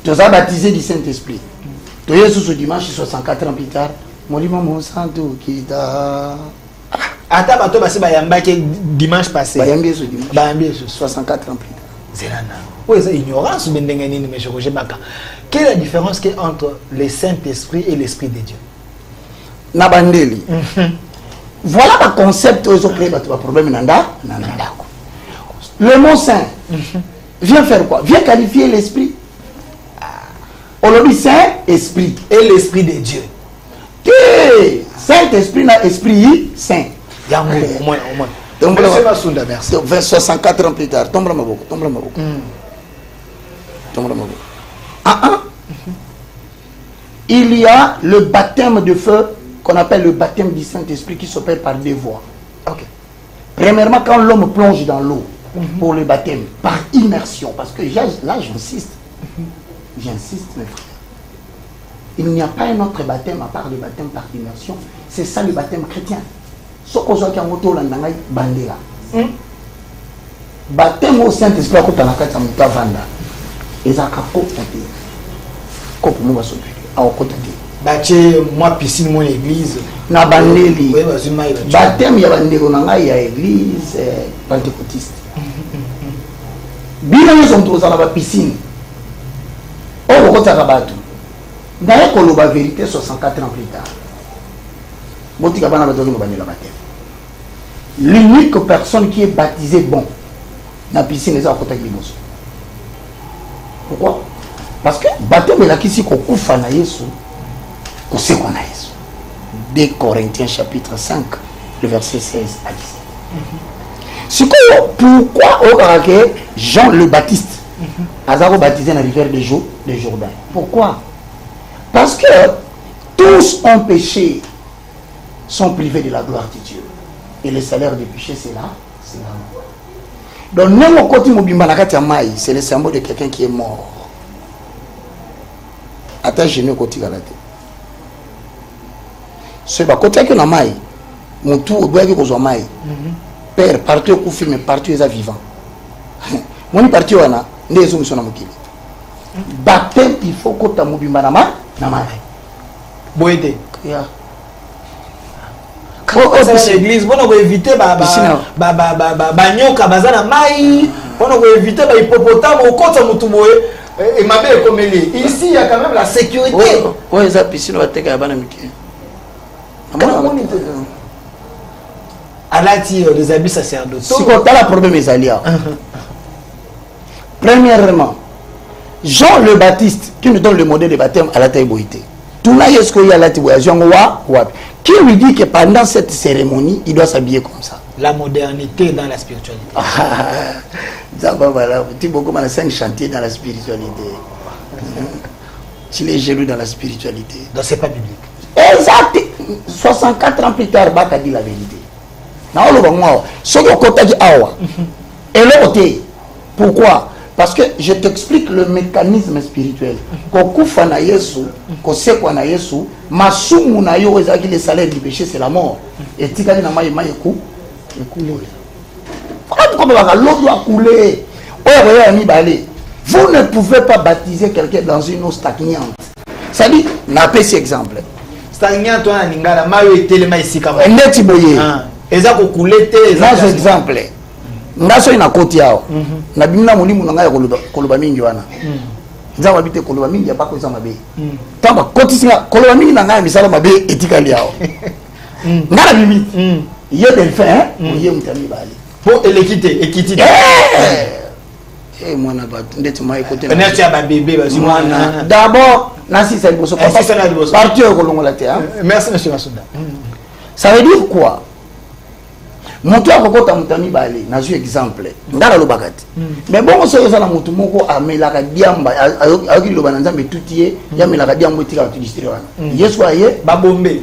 Tu es baptisé du Saint-Esprit. Tu es ce dimanche, 64 ans plus tard. Mon santo qui t'a. Ata bato basi bayambaki dimanche passé. Bayambi ce dimanche. Bayambi ce 64 ans plus tard. Zerana. Oui, c'est ignorance ou bien mais je sais pas. Quelle est la différence qu'il y a entre le Saint-Esprit et l'Esprit de Dieu? Nabandeli. Voilà le concept où ils ont créé votre problème. Le mot saint vient faire quoi? Vient qualifier l'esprit. On le dit Saint-Esprit. Et l'Esprit de Dieu. Saint-Esprit n'a esprit saint. Il y a au moins. Donc, 64 ans plus tard, tombe la maboko. Il y a le baptême de feu qu'on appelle le baptême du Saint-Esprit qui s'opère par deux voies. Okay. Premièrement, quand l'homme plonge dans l'eau pour le baptême, par immersion, parce que là j'insiste, mes frères. Il n'y a pas un autre baptême à part le baptême par immersion. C'est ça le baptême chrétien. Ce qu'on a dit, bandera. Baptême au Saint-Esprit, à côté de la carte, ça m'a vanda. Et ça a copié. Copié, moi, je suis à côté. Baptême, moi, piscine, mon église. Na bandeli. Baptême, il y a bandera dans l'église pentecôtiste. Bien, ils sont tous dans la piscine. Oh, côté de la bateau. D'ailleurs, qu'on la vérité 64 ans plus tard. L'unique personne qui est baptisée bon dans la piscine est à côté de l'immoso. Pourquoi? Parce que baptême est là qui s'y koufa na Yesu, qu'on sait qu'on a Yesu. 2 Corinthiens chapitre 5, le verset 16 à 17. Pourquoi Jean le Baptiste a baptisé dans la rivière de Jourdain? Pourquoi? Parce que tous ont péché, sont privés de la gloire de Dieu. Et le salaire du péché, c'est là. Donc, c'est le symbole de quelqu'un qui est mort. Attache nous côté la tête. C'est pas côté que la maille. Mon tour doit être aux mailles. Père, partout au film, partout est vivant. Mon parti on a des hommes sont mokili. Baptême, il faut que tu mobimba na maille. Boédé. C'est l'église, on va éviter banyoka bazana mai, on va éviter hippopotame au côté mutuboé et ma belle comme elle est. Ici il y a quand même la sécurité. Oui, ça piscine va te bana miki. Alati des habits sacerdotaux. Si quand la problème est alia. Premièrement, Jean le Baptiste qui nous donne le modèle de baptême à la taille boité. Tout là est-ce qu'il y a la qui lui dit que pendant cette cérémonie, il doit s'habiller comme ça. La modernité dans la spiritualité. Voilà, tu as beaucoup de 5 chantiers dans la spiritualité. Tu es jaloux dans la spiritualité. Donc c'est pas biblique. Exact. 64 ans plus tard, Bak a dit la vérité. Pourquoi? Parce que je t'explique le mécanisme spirituel. Kokufa na Yesu, kosekwa na Yesu, masumu na yo ezaki le salaire du péché c'est la mort. Et tikali na mai eku écoulé. Voilà pourquoi l'eau doit couler. Vous ne pouvez pas baptiser quelqu'un dans une eau stagnante. Ça dit, n'a pas cet exemple. Stagnante on a ningala mayo etelema ici kama. Ndeti boye. Ezako couler te. Là exemple. Ngaso ina koti yao na bimna mulimu na ngaya koloba mingi wana nza mabite koloba mingi apako za mabe tamba koti singa koloba mingi na ngaya misala mabe etikali yao ngala bimi ye delphin ye mutami bali pour équité mwana ba ndeti mai kote na ya ba bébé ba mwana d'abord Nasi c'est le parti au Kolongola. Merci, monsieur Massounda. Ça veut dire quoi? Moto akokota mutami bale nazu exemple ndala lobakati mais bon so yeza na mutu moko amelaka diamba ayoki loba na nzambe tutie ya melaka diamba tika tu district wana yesu aye babombe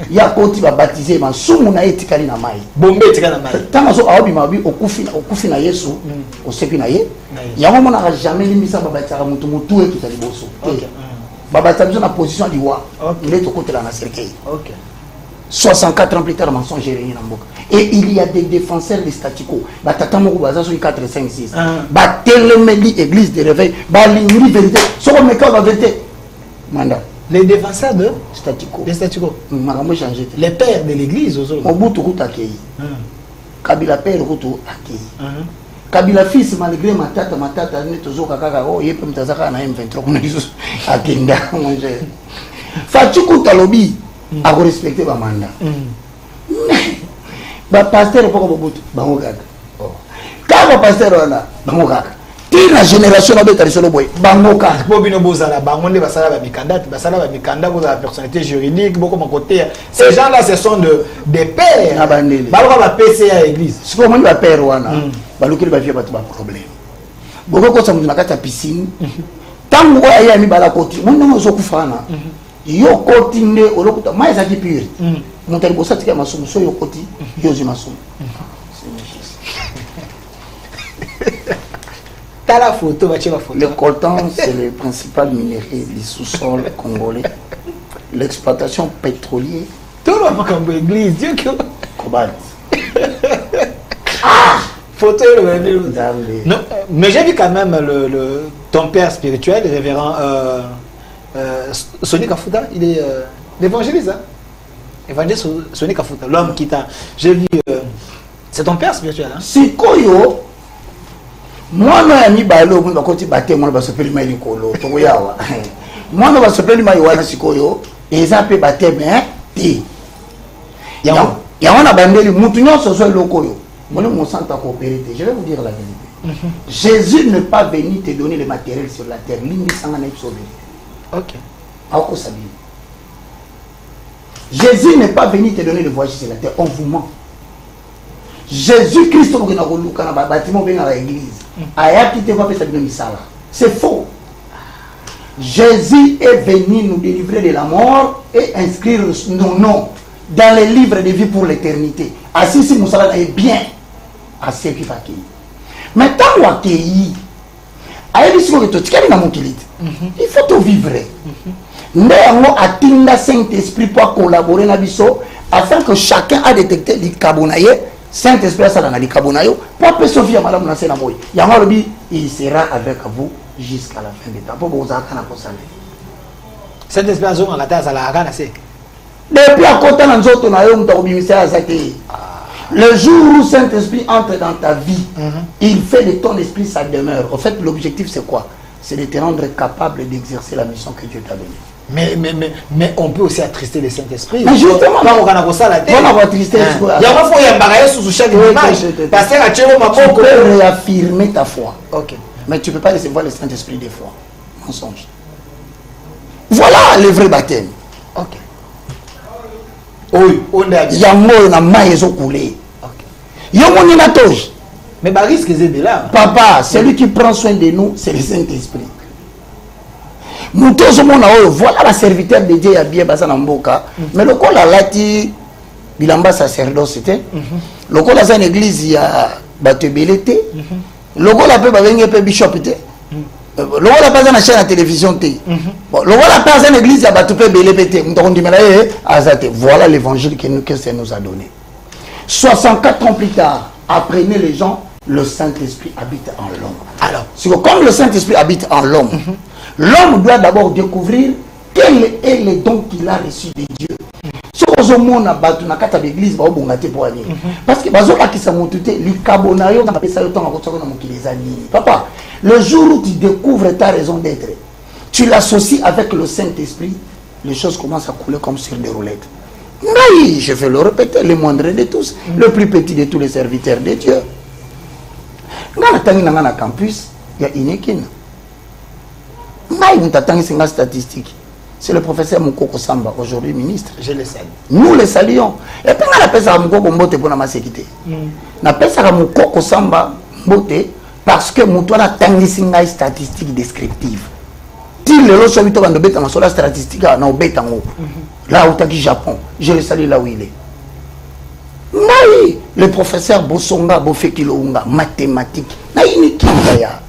ya koti ba baptiser masumu na etikali na mai bombe etikali na mai tanga so aobi mabi okufi na yesu osepi na ye yango mona ka jamais limisa babataka mutu mutu e tutali boso babataka na position liwa ndeto kotela na cercueil. 64 ans plus tard, mensonge est et il y a des défenseurs de statu quo. Batata moko baza sur 4, 5, 6. Batelemeli église de réveil. Balingri vérité. Soko meka la vérité. Manda. Les défenseurs de statu quo. Les statu quo. Makambo changer. Les pères de l'église aux autres. Mobutu Ruta Kei. Kabila père Ruta Akei. Kabila fils malgré matata neto kaka oh yepe mtazaka na M23 kuna hizo akenda manje. Fachuku talobi. À respecter ma mandat. Ba pasteur poko bobutu bango kaka. Ka ba pasteur wana bango kaka. Ti la génération na beta lisolo boy bango kaka. Bobino bozala bango nde basala ba mikanda ko la personnalité juridique beaucoup mon côté. Ces gens là ce sont des pères. Abandeli. Ba ba PCA à église. Ce ko moni ba père wana. Ba lokeli ba vie ba problème. Boko ko sa muna kata piscine. Tango aya mi bala koti. Mona mo zokufana. Yo koti nde olokuta mais ça qui pire montali bossa tika masumu so yo koti yo zi masumu t'as la photo va la photo. Le coltan c'est le principal minerai du sous-sol congolais. L'exploitation pétrolière tout le monde comme église Dieu que cobalt photo non mais j'ai vu quand même ton père spirituel le révérend Sonny Kafuta, il est l'évangéliste, hein? Évangéliste Sonny Kafuta, l'homme qui t'a. J'ai vu. C'est ton père spirituel, hein? Sikoyo, moi, je suis balo, je suis battu, moi, je suis appelé Maïkolo, Togoyawa. Moi, je suis appelé Maïwana Sikoyo, et ça peut battre, mais ti. Il y a un abandonné, Moutounion, ce soit le locoyo. Moi, mon sang t'a coopéré. Je vais vous dire la vérité. Jésus n'est pas venu te donner le matériel sur la terre. L'imi sang en est sauvé. Ok. Jésus n'est pas venu te donner le voyage sur la terre, on vous ment. Jésus-Christ c'est faux. Jésus est venu nous délivrer de la mort et inscrire nos noms dans les livres de vie pour l'éternité. Assis si Moussala est bien à ceux qui vont accueillir. Mais tant qu'on accueille, il faut tout vivre. Nous avons un Saint-Esprit pour collaborer avec nous afin que chacun a détecté les cabonaye. Saint-Esprit a dans les cabonaye pour que Sophie madame Nassé Namoy. Il sera avec vous jusqu'à la fin des temps. Pour vous attendre à ça. Saint-Esprit a dans la tasse à la Nassé. Depuis à côté de nous, le jour où Saint-Esprit entre dans ta vie, il fait de ton esprit sa demeure. En fait, l'objectif c'est quoi? C'est de te rendre capable d'exercer la mission que Dieu t'a donnée. Mais on peut aussi attrister le Saint-Esprit. Mais justement, on a attristé. Tu peux réaffirmer ta foi. Ok. Mais tu ne peux pas recevoir le Saint-Esprit des fois. Mensonge. Voilà le vrai baptême. Ok. Oui, on a dit. Mais le risque est là. Papa, celui qui prend soin de nous, c'est le Saint-Esprit. Voilà la serviteur de Dieu à bien basé dans Mboka. Mais le col a lati bilamba sacerdoce c'était. Le col a une église il y a batebelete. Le col a peu bishop était. Le col a pas une chaîne à télévision té. Le col a pas une église il y a batebelete. Voilà l'évangile que ça nous a donné. 64 ans plus tard, apprenez les gens, le Saint-Esprit habite en l'homme. Alors, comme le Saint-Esprit habite en l'homme, l'homme doit d'abord découvrir quel est le don qu'il a reçu de Dieu. Parce que papa, le jour où tu découvres ta raison d'être, tu l'associes avec le Saint-Esprit, les choses commencent à couler comme sur des roulettes. Oui, je vais le répéter, le moindre de tous, le plus petit de tous les serviteurs de Dieu. Dans le campus, il y a une équipe. ngai mutatangisi nga statistique. C'est le professeur Moukoko Samba, aujourd'hui ministre. Je le salue. Nous le saluons. Et puis on appelle ça Moukoko Mbote pour la sécurité. On appelle ça Moukoko Samba Mbote parce que Moutouana tangisi nga statistique descriptive. Si le lot sur dans le sur la statistique na obeta ngo. Là où taki Japon, je le salue là où il est. Nai le professeur Bosonga Bofekilonga mathématiques. Nai ni kinga.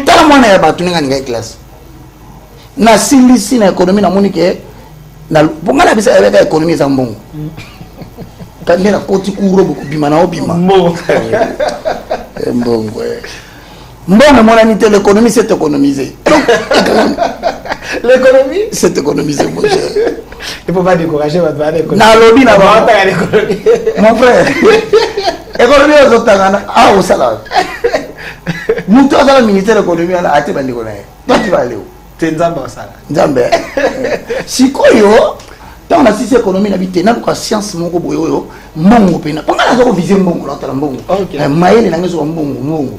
Tala mwana ya batu nga nga classe. Na silisi na économie na monique na bonga na bisa avec économie za mbongo. Kandi na koti kuro beaucoup bima na obima. Mbongo. Mbongo. Mbongo mon ami l'économie c'est économiser. L'économie c'est économiser mon cher. Il faut pas décourager votre l'économie. Na lobby na ba l'économie. Mon frère. Économie aux autres ah au salaire. Nous tous dans le ministère de l'économie là ate bandiko na. Toi tu vas aller où? C'est Nzamba au salaire. Nzamba. Sikoyo tant na sisi économie na bitena kwa science moko boyo mbongo pena. Panga na zo viser mbongo la tala mbongo. Maele na ngezo mbongo mbongo.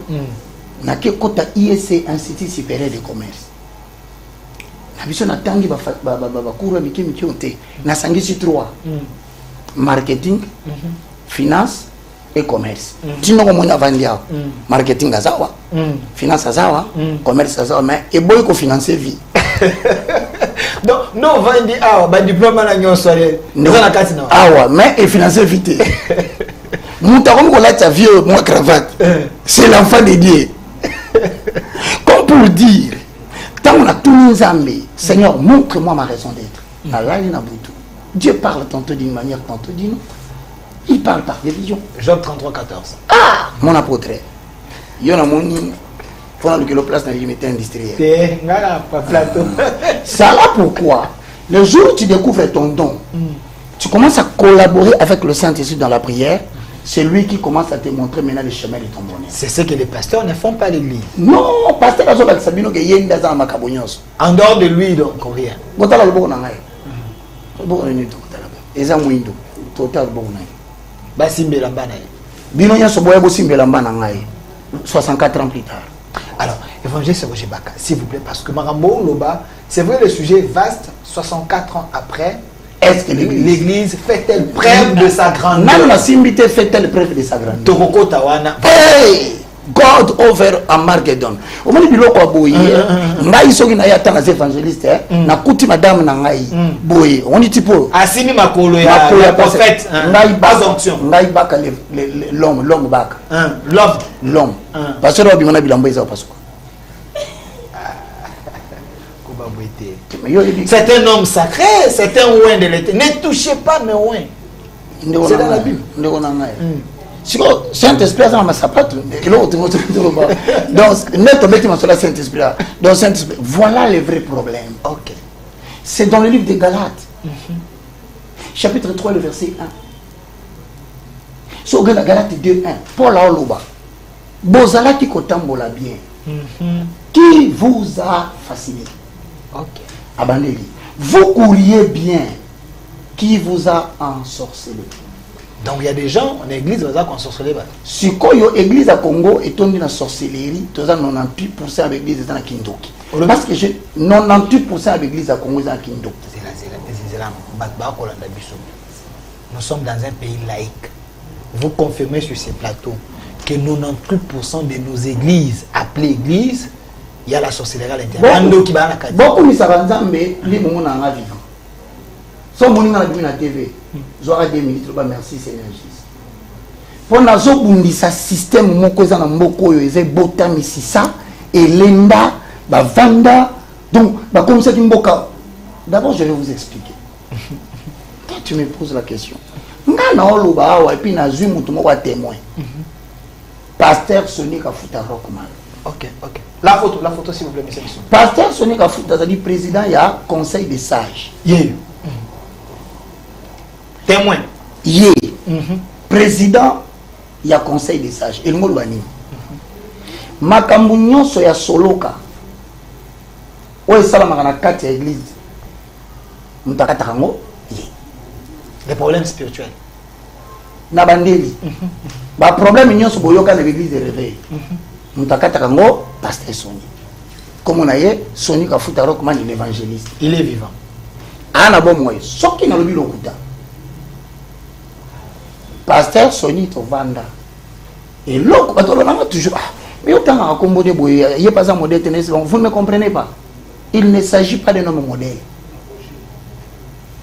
Na ke kota ISC Institut supérieur de commerce. Na biso na tangi ba cours miki miki onte. Na sangisi 3. Marketing, finance et commerce. Tino ko mona vandia. Marketing azawa, finance azawa, commerce azawa mais et boy ko financer vie. Donc non vandi ba diplôme na nyonso ale. Na kati na. Awa mais et financer vite. Muta comme ko la ta vieux moi cravate. C'est l'enfant de Dieu. Comme pour dire, tant on a tout nous amené, Seigneur, montre-moi ma raison d'être. Allah il a boutou. Dieu parle tantôt d'une manière, tantôt d'une autre. Il parle par religion. Job 33, 14. Ah, mon apôtre. Il y a mon pendant que le place n'a limité industriel. Ça là pourquoi le jour où tu découvres ton don, tu commences à collaborer avec le Saint-Esprit dans la prière. C'est lui qui commence à te montrer maintenant le chemin de ton bonheur. C'est ce que les pasteurs ne font pas à l'église. Non, pasteur Azoba Sabino que yenda za makabonyos. En dehors de lui donc rien. Botala lobo na ngai. Lobo ni to kotala. Eza mwindo. Total lobo na ngai. Ba simbela mbana. Bino nya so boya bo simbela mbana ngai. 64 ans plus tard. Alors, évangile Roger Baka, s'il vous plaît, parce que Marambo Loba, c'est vrai le sujet vaste, 64 ans après. Est-ce que l'Église fait-elle preuve de sa grandeur? Non, la Simbité fait-elle preuve de sa grandeur? Toroko Tawana. Hey! God over Armageddon. Au moment où l'on boye, ngai soki na yata na évangéliste, na kuti madame na ngai boye. On dit tipo. Asimi makolo ya prophète. Ngai bazonction. Ngai baka l'homme baka. L'homme. Parce que obi mona bilambo eza parce que. C'est un homme sacré, c'est un oin de l'éternel. Ne touchez pas mes oins. C'est dans la Bible. Saint-Esprit a ma sapato. Donc, net bâtiment sur la Saint-Esprit. Donc, Saint-Esprit. Voilà le vrai problème. Ok. C'est dans le livre des Galates. Chapitre 3, le verset 1. Sur la Galate 2, 1. Paul a oloba. Bozala qui kotambola bien. Qui vous a fasciné? Ok. Abandonnez. Vous courriez bien. Qui vous a ensorcelé? Donc il y a des gens en église qui ont ensorcelé. Si l'église à Congo est tombée dans la sorcellerie, 98% de l'église est dans la Kindoki. Parce que 98% de l'église à Congo est dans la Kindoki. Nous sommes dans un pays laïque. Vous confirmez sur ces plateaux que 98% de nos églises, appelées églises, il y a la sorcellerie à l'intérieur. Beaucoup de Sabanzambe, les moments dans la vie. Si on a vu la TV, j'aurai 2 minutes, merci Seigneur Jésus. Pour nous, ce système, nous avons botamissisa, et l'enda, vanda, donc, comme c'est une boca. D'abord, je vais vous expliquer. Quand tu me poses la question, et puis, nous avons un témoin. Pasteur Sonic Kafuta Rockman. Ok, ok. La photo s'il vous plaît, monsieur. Pasteur Sonic Kafuta, c'est le président, il y a conseil des sages. Yeah. Témoin. Yeah. Président, il y a conseil des sages. Et le mot loani. Makambu so ya soloka. Oye sala makana kati ya église. Mutakata kango. Les problèmes spirituels. Nabandeli. Ba problème nyonso boyoka na l'église de réveil. Mutakata kango pasteur Soni. comme on a eu Sony Kafuta Rockman l'évangéliste. Il est vivant. Ana bon moi, ce qui n'a le but lokuta. Pasteur Sony Tovanda. Et l'autre, on a toujours mais autant à comboder boy, il y a pas un modèle tennis, vous ne me comprenez pas. Il ne s'agit pas d'un homme modèle.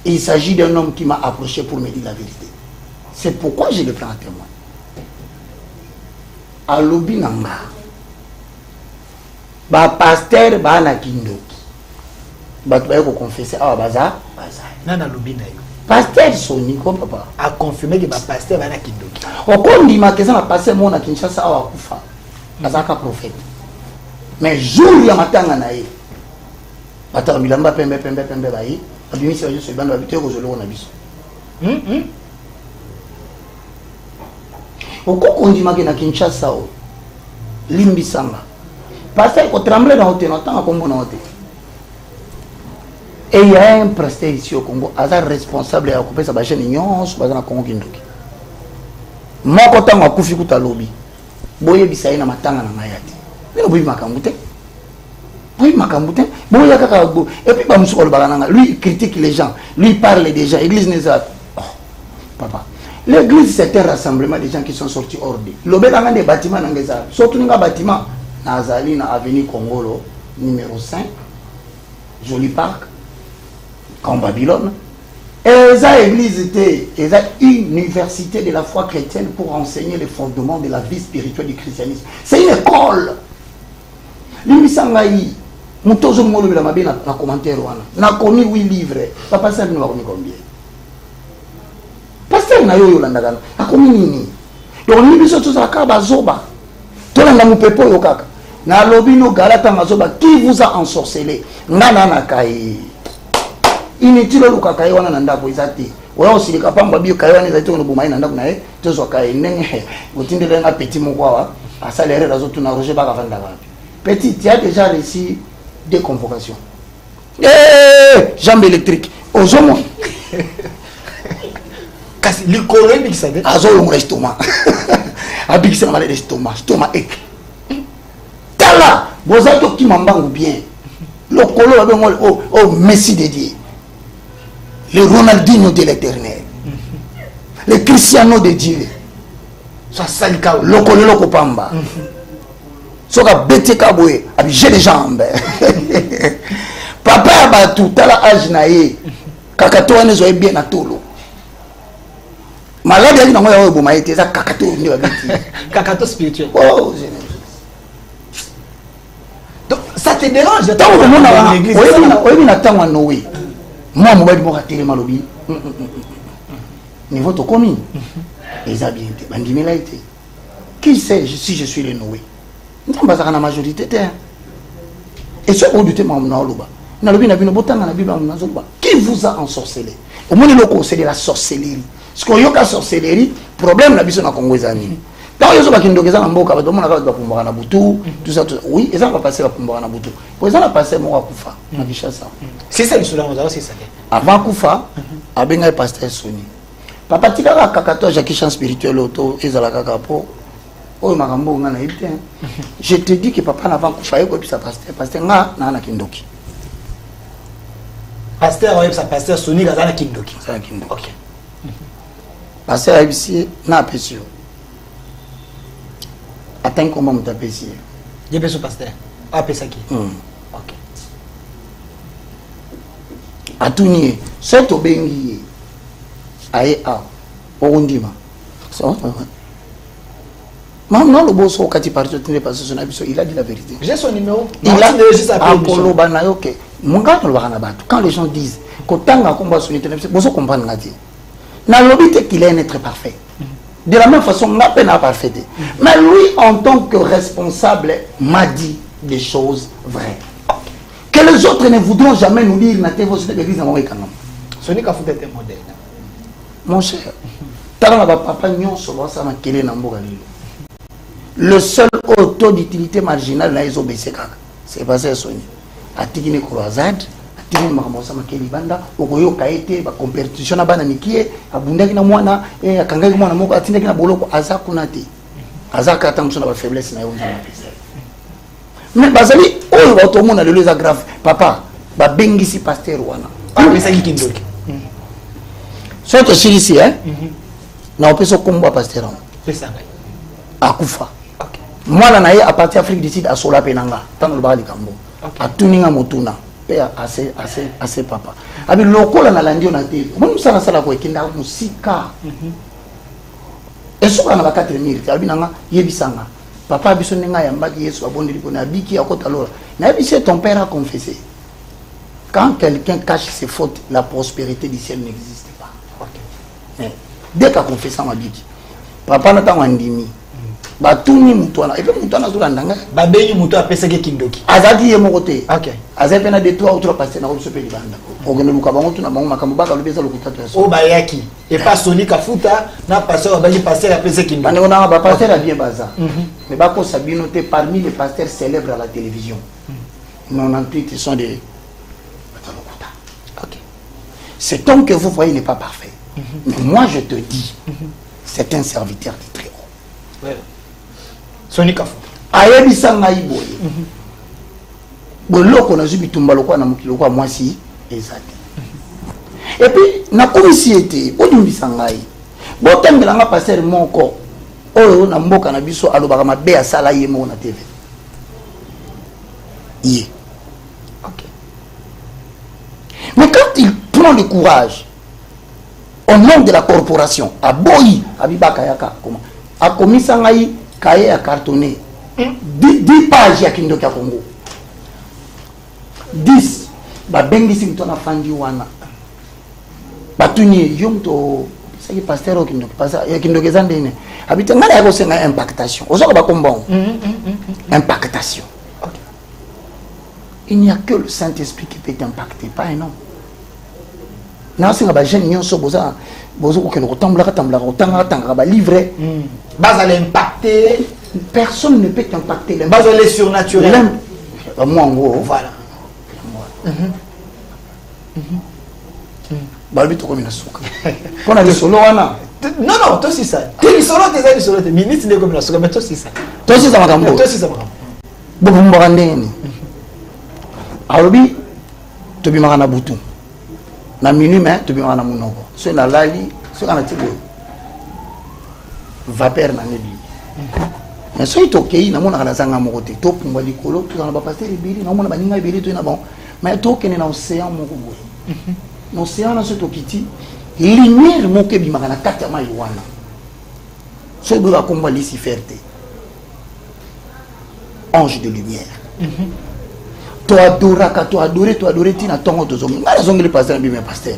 Il s'agit d'un homme qui m'a approché pour me dire la vérité. C'est pourquoi je le prends à témoin. À Lobinanga, pasteur Bana Kindoki, il faut confesser à Baza. Nana Lobina. Pasteur Sony, comme papa. A confirmé que pasteur Bana Kindoki. Au compte dit que ça va passer mon à Kinshasa à Kufa. Bazaka prophète. Mais jour il y a matin à Naï. Attends, Milamba Pembe Baï. Abimi c'est juste le bande habité au Zolo on a vu. Au on dit que na Kinshasa Limbi Samba. Pasteur ko trembler dans hôtel temps à Congo na hôtel. Et il y a un pasteur ici au Congo, hasard responsable à occuper sa chaîne Nyon, sur bazana Congo Kindoki. Moi quand on a kufi kuta lobby. Boye bisaye na matanga na mayati. Nino boye makambute. Boye makambute. Boye kaka go. Et puis ba musoko balanga. Lui il critique les gens. Lui il parle des gens. Église n'est pas. Oh, papa. L'église c'est un rassemblement des gens qui sont sortis hors de. Lobelanga des bâtiments nangeza. Surtout nga bâtiment na Azali na avenue Congolo numéro 5. Joli parc. Comme Babylone. Et ça église était une université de la foi chrétienne pour enseigner les fondements de la vie spirituelle du christianisme. C'est une école. L'imisangaï, mutozo molo bila mabe na commentaire wana. Na komi 8 livres. Papa ça nous a komi combien? Pasteur na yo yolanda kana. Na komi nini? Donc ni biso tous aka bazoba. Tolanda mupepo yo kaka. Na lobino galata mazoba qui vous a ensorcelé? Nana na kai. Inutile lukaka yewana na ndako izate oya osilika pamba bio kaywana izate ono boma ina ndako na ye tozo kaye nenge otindele nga petit mokwa a salaire razo tuna Roger baka vanda wapi petit tu as déjà reçu des convocations jambe électrique ozomo kasi likolo bikisade azo longo estomac abikisa na malade estomac ek tala bozato ki mambangu bien lokolo ba bengo oh Messi de Dieu. Le Ronaldinho de l'éternel. Le Cristiano de Dieu. Ça salika loko pamba. Soka bete kaboué, j'ai les jambes. Papa ba tout tala âge naé. Kakato ane zo bien na tolo. Malade ali na moya wo boma ete za kakato ndi ba biti. Kakato spirituel. Oh, donc ça te dérange de tant que l'église. Oui, na tangwa Noé. Moi, je vais vous dire malobi. Niveau to commis. Les habiletés. Bandimela été. Qui sait si je suis le Noé? Nous sommes pas la majorité terre. Et ce au du thème on a loba. Na lobi na bino botanga na Bible na zoba. Qui vous a ensorcelé? Au moins le conseil de la sorcellerie. Ce qu'on yoka sorcellerie, problème na biso na Congo ezani. Tant yozo bakindokeza na mboka ba domona ka ba pumbaka na butu, tout ça. Oui, et ça va passer ba pumbaka na butu. Pour ça la passer mo akufa na Kinshasa. C'est ça le soudan c'est ça. Avant Koufa, abenga pasteur Sony. Papa tika ka kakato Jackie Chan spirituel auto ezala kaka po. O makambo ngana ibte. Je te dis que papa avant Koufa yeko puis sa pasteur nga na Kindoki. Pasteur ouais sa pasteur Sony ga na Kindoki. Ça Kindoki. OK. Pasteur ABC na pesio. Attends comment me t'apesi. Je peux pasteur. Ah pesaki. OK. Atuni cet obengi aye a ondima ça maman le boss au kati parti tenir passer son abisso il a dit la vérité. J'ai son numéro. Il a déjà appelé bana OK mon gars le bana batu quand les gens disent que tanga combat son internet bosso comprendre ngati na lobité qu'il est un être parfait de la même façon n'a pas parfait mais lui en tant que responsable m'a dit des choses vraies que les autres ne voudront jamais nous dire na tévo sur l'église na moi quand même. Sony Kafuta est un modèle. Mon cher, tala na papa nyonso ba sa na kele na mboka lilo. Le seul auto d'utilité marginale na ezo baisser kaka. C'est passé Sony. Atikine croisade, atikine makambo sa makeli banda, okoyoka ete ba competition na bana mikie, abundaki na mwana, akangaki mwana moko atindaki na boloko azakuna te. Azaka ta msona ba faiblesse na yo nzana pesa. Mais bazali oyo ba to mona lelo eza grave papa ba bengisi pasteur wana ça qui kindoki soto silisi na opeso kombo pasteur pesa ngai akufa mwana na ye a partir Afrique du Sud asola penanga tango ba likambo atuninga motuna pe assez papa abi lokola na landio na te mo musala sala ko ekinda musika esuka na ba 4000 abi nanga yebisanga papa biso nenga ya mbaki Yesu abondeli ko na biki akota lora na bisi ton père a confessé quand quelqu'un cache ses fautes la prospérité du ciel n'existe pas dès qu'a confessé ma biki papa na tango ndimi batuni mutwana et puis mutwana zolanda ba benyi muto apesa ke kindoki azaki ye mokote OK azape na de toi autre passer na ko sopeli banda ogene luka bango tuna bango makambo baka lobeza lokuta to o bayaki et pas Sony Kafuta na pasteur ba pasteur apesa kindoki bande on a ba pasteur a bien baza mais ba ko sabino te parmi les pasteurs célèbres à la télévision 98 sont des lokuta. OK cet homme que vous voyez n'est pas parfait mais moi je te dis c'est un serviteur du très haut ouais Sony Kafuta ayebisa ngai boye boloko na zubi tumba lokwa na mokilo kwa mwasi ezati et puis na komisi ete odimbisa ngai botambela nga pasteur moko oyo na mboka na biso alobaka mabe asala ye moko na TV ye OK mais quand il prend le courage au nom de la corporation aboyi abibaka yaka comment a komisa ngai kaye a cartonné 10 pages ya kindoki ya Congo 10 ba bengisi mtona fandi wana batuni yomto saki pasteur o kindoki pasa ya kindoki zandene habita ngala yako senga impactation ozoko ba kombon impactation OK il n'y a que le Saint-Esprit qui peut t'impacter pas un homme na singa ba jeune nyonso boza ko kelo tambla tanga ba livrer bas impacter personne ne peut t'impacter bas les surnaturel moi en gros voilà balbi to komina suka pona le solo wana non toi c'est ça t'es solo des solo des minutes ne komina suka mais toi c'est ça makambo bobu mbakandeni alobi to bi makana butu na minuit mais to bi makana munoko so na lali so kana tibo vapeur na nebi mais so ito kei na mona kana zanga mokote to pumba likolo to na ba pasteur ibiri na mona baninga ibiri to na bon mais to kene na océan moko boye l'océan na soto kiti lumière moko bimaka na kati ya mai wana so boka komba Lucifer te ange de lumière to adorer tina tongo to zongi ngala zongi le pasteur bi me pasteur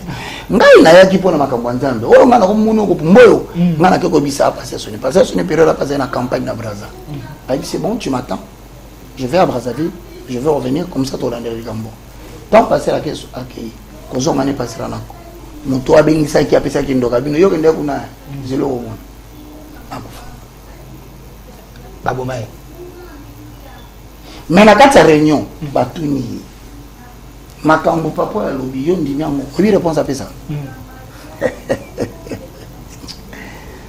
ngai na yaki pona makambo nzambe o ngana ko munu ko pumboyo ngana ke ko bisa pasteur sonne période la passer na campagne na Brazza a dit c'est bon tu m'attends je vais à Brazzaville je vais revenir comme ça to rendre le gambo tant passer la question akei kozo ngane passer na ko muto abengisa ki apesa ki ndoka bino yo kende kuna zelo ko mona akufa babomai mais na kati ya réunion batuni makambo papa ya lobi yo ndimi yango obi réponse à ça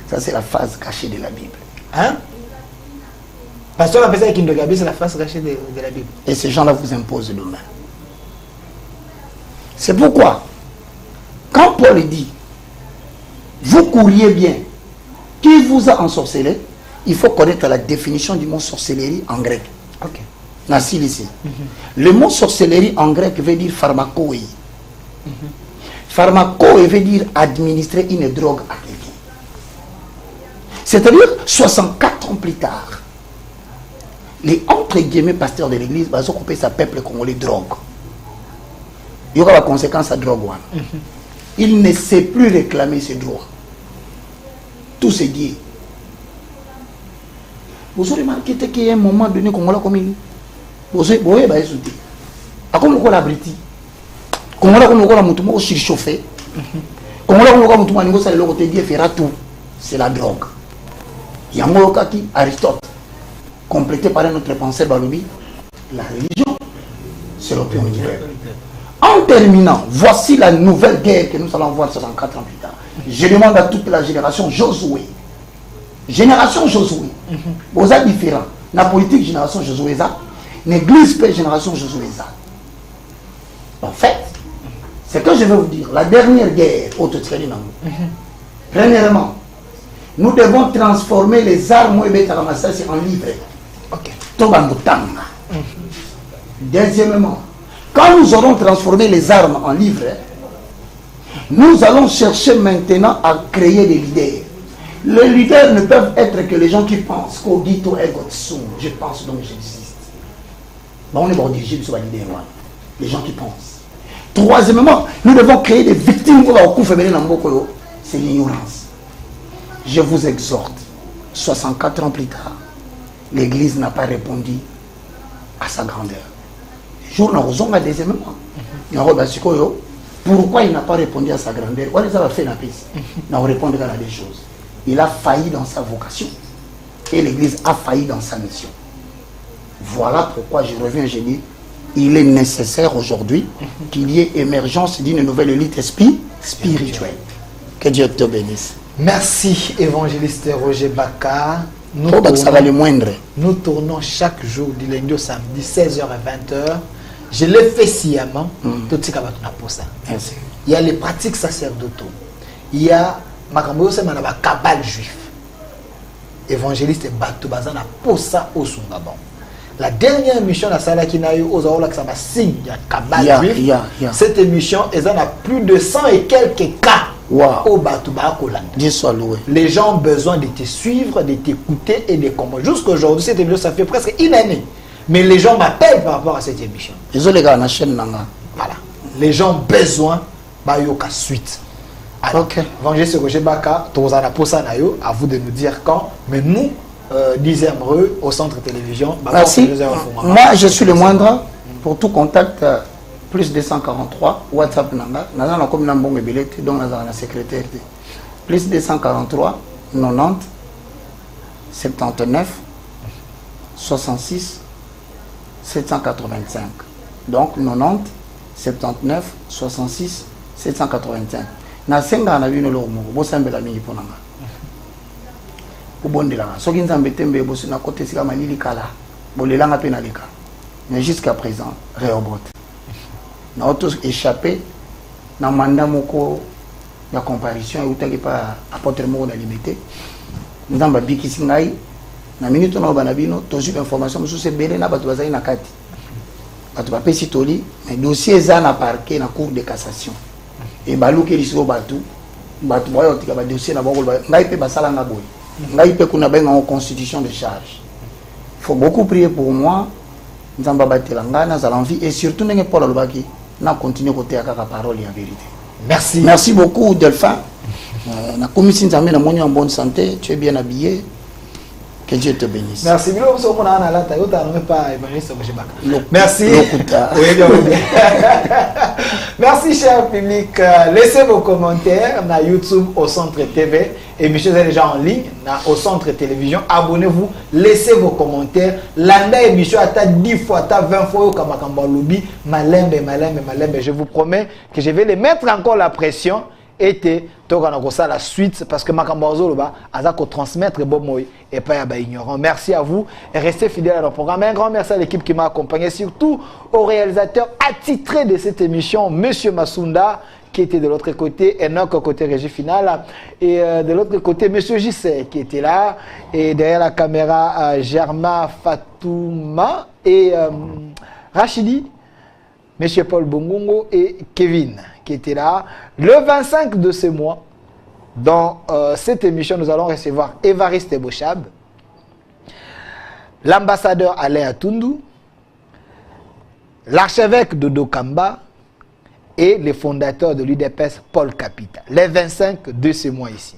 ça c'est la phase cachée de la Bible hein pasteur a pensé qu'il doit c'est la phase cachée de la Bible et ces gens là vous imposent demain c'est pourquoi quand Paul dit vous courriez bien qui vous a ensorcelé il faut connaître la définition du mot sorcellerie en grec. OK. Le mot sorcellerie en grec veut dire pharmakoi. Pharmakoi veut dire administrer une drogue à quelqu'un. C'est-à-dire 64 ans plus tard, les entre guillemets pasteurs de l'église vont occuper sa peuple congolais drogue. Il y aura la conséquence à drogue. Il ne sait plus réclamer ses droits. Tout se dit. Vous avez remarqué qu'il y a un moment donné Congolais comme il. Vous avez souté. À comme le Briti. Congolais comme le Moutouma surchauffé. Congolais comme le Moutouma niveau ça le côté dit fera tout. C'est la drogue. Il y a un mot qui Aristote complété par un autre penseur Balobi. La religion, c'est l'opinion du peuple. En terminant, voici la nouvelle guerre que nous allons voir 64 ans plus tard. Je demande à toute la génération Josué. Génération Josué. Vous êtes différents. La politique génération Josué, n'églisent pas génération Josué Zan. En fait, c'est que je veux vous dire, la dernière guerre, premièrement, nous devons transformer les armes en livres. Deuxièmement, quand nous aurons transformé les armes en livres, nous allons chercher maintenant à créer des leaders. Les leaders ne peuvent être que les gens qui pensent qu'Odito est Gotsum. Je pense donc j'existe. On est bon dirigé sur les leaders. Les gens qui pensent. Troisièmement, nous devons créer des victimes pour la coup féminin. C'est l'ignorance. Je vous exhorte, 64 ans plus tard, l'Église n'a pas répondu à sa grandeur. Le jour où nous avons deuxièmement, pourquoi il n'a pas répondu à sa grandeur? On a fait la piste. Nous répondre à des choses. Il a failli dans sa vocation et l'Église a failli dans sa mission. Voilà pourquoi je reviens, je dis, il est nécessaire aujourd'hui qu'il y ait émergence d'une nouvelle élite spirituelle. Que Dieu te bénisse. Merci, évangéliste Roger Baka. Nous tournons chaque jour du lundi au samedi, 16h à 20h. Je l'ai fait sciemment. Il y a les pratiques sacerdotaux. Il y a ma cabale juif. Évangéliste Batou Bazana pour ça au Sungabon. La dernière émission de la salle qui n'a eu aux Aola que ça m'a signé cabale juif. Cette émission, elle en a plus de 100 et quelques cas. Au Batouba Kolanda. Les gens ont besoin de te suivre, de t'écouter et de comprendre. Jusqu'à aujourd'hui, cette émission, ça fait presque une année. Mais les gens m'appellent par rapport à cette émission. Voilà. Les gens ont besoin de suite. Alors, Évangéliste Roger Baka, à vous de nous dire quand. Mais nous, 10e rue, au centre télévision. Merci. Moi, je suis le moindre. Pour tout contact, plus 243, WhatsApp nanga, naza comme nambongo bilete, donc naza la secrétaire. Plus 243, 90, 79, 66, 785. Donc 90, 79, 66, 785. Na senga na bino lo mo, bo sambela mingi ponanga. Ubondela. Soki nzambe tembe bo na côté sika malili kala. Bolelanga pe na lika. Mais jusqu'à présent, réobot. Nous avons tous échappé dans le mandat de comparution et nous pas apporté le mot de la liberté. Nous avons dit que si nous avons minute l'information, nous avons dit que le dossier est en parquet dans la cour de cassation. Et balou qui est batou, dossier na en constitution de charge. Il faut beaucoup prier pour moi. Nous avons envie et surtout nous avons continué à côté à la parole et la vérité. Merci. Merci beaucoup Delphin. La commission nous en bonne santé, tu es bien habillé. Que Dieu te bénisse. Merci. Merci. Merci cher public. Laissez vos commentaires dans YouTube au Centre TV. Émission est déjà en ligne au Centre Télévision. Abonnez-vous. Laissez vos commentaires. L'anda émission à 10 fois, à 20 fois au Kamakamba Lobby. Malembe. Je vous promets que je vais les mettre encore la pression. Et la suite parce que Makambozo a transmettre Bomoy et pas ignorant. Merci à vous et restez fidèles à notre programme. Un grand merci à l'équipe qui m'a accompagné, surtout au réalisateur attitré de cette émission, Monsieur Masunda, qui était de l'autre côté, Enoch côté régie finale, et de l'autre côté, Monsieur Jissé qui était là, et derrière la caméra, Germa Fatouma et Rachidi, Monsieur Paul Bongongo et Kevin qui était là. Le 25 de ce mois, dans cette émission, nous allons recevoir Évariste Bochab, l'ambassadeur Alain Atundu, l'archevêque Dodo Kamba et le fondateur de l'UDPS Paul Capita. Les 25 de ce mois ici.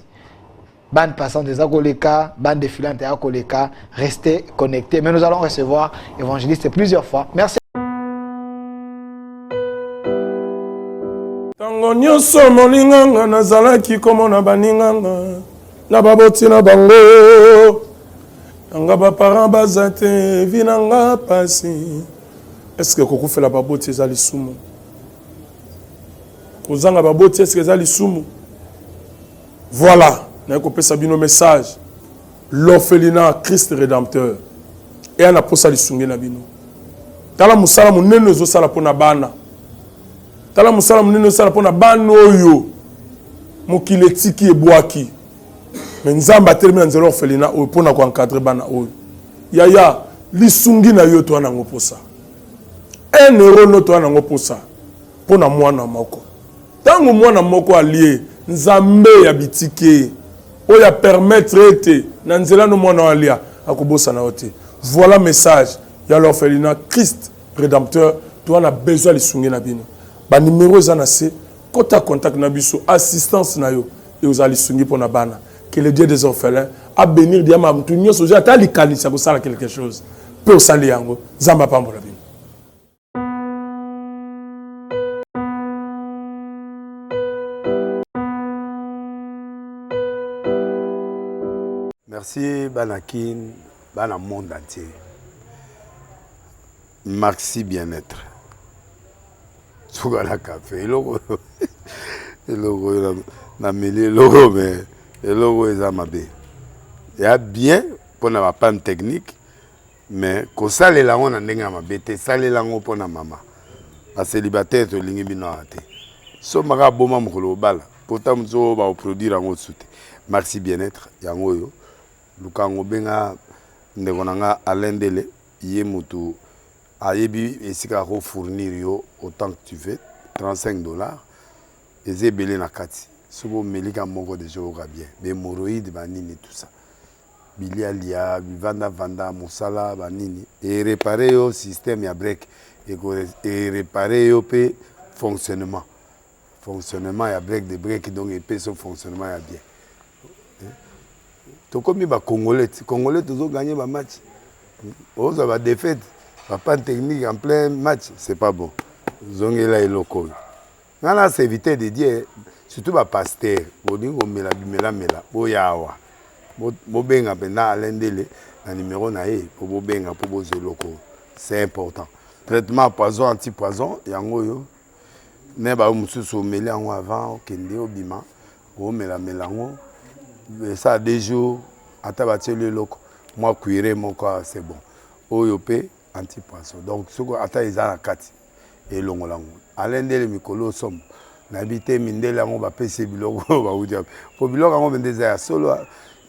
Bande passante des Akoleka, bande défilante des Akoleka, restez connectés. Mais nous allons recevoir évangéliste plusieurs fois. Merci. Tango nyonso molinganga nazalaki komona baninganga na baboti na bango nanga baparent baza te vi nanga pasi. Est-ce que kokufela baboti eza lisumu? Kozanga baboti est-ce que eza lisumu? Voilà, na kopesa bino message. L'orphelinat Christ rédempteur et ana posa lisunge na bino. tala musala munene ezosala mpona bana tala musala munene ezosala mpona bana oyo mokili etiki ebwaki me nzambe atelemi na nzela orphelina oyo mpona koencadre bana oyo yaya lisungi na yo toa nango mposa 1 euro no toa nango mposa mpona mwana moko ntango mwana moko alie nzambe ya bitike oyo apermettre ete na nzela no mwana alia akobosana yo te. Voilà message ya l'orphelinat Christ rédempteur toa na besoin lisungi na bino ba numéro eza na se kota contact na biso assistance na yo et ozali sungi mpona bana. Que le Dieu des orphelins a bénir diama mutu nyonso ozo ata likanisa kosala quelque chose pe osali yango nzambe apambola bino. Merci Banakin, Bana monde entier. Merci bien-être. Sougala café, logo, logo na mêlé logo mais logo est amabé. Il y a bien pour na panne technique mais ko sale la on ndenga mabete sale la ngo pona mama. Ba célibataire to lingi bino ate. So maka boma mukolo bala. Pourtant mzo ba produire ngo soute. Merci bien-être yango yo. Lukango benga ndekonanga alendele ye mutu ayebi esika ko fournir yo autant que tu veux $35 ezebele na kati sobo melika moko de jour bien be moroïde banini tout ça bilia lia vanda musala banini et réparer yo système ya break et réparer yo pe fonctionnement ya break de break donc et pe son fonctionnement ya bien. To comme ba congolais toujours gagner ba match. On va défaite, pas technique en plein match, c'est pas bon. Zongela et loco. Nana c'est éviter de dire surtout ba pasteur, boningo mela boyawa. Bo benga pena alendele na numéro na e pour bo benga pour bo zeloko. C'est important. Traitement poison anti-poison yango yo. Ne ba mususu meli yango avant kende obima, o melango. Ça a des jours, à tabater le loco, moi cuiré mon corps, c'est bon. Oyopé, anti-poisson. Donc, ce qu'on attend, ils ont la carte. Et l'ongolango. Alain de Mikolo somme. N'habité Mindela, on va payer Bilogo, on va vous dire. Pour Bilogo, on va dire solo.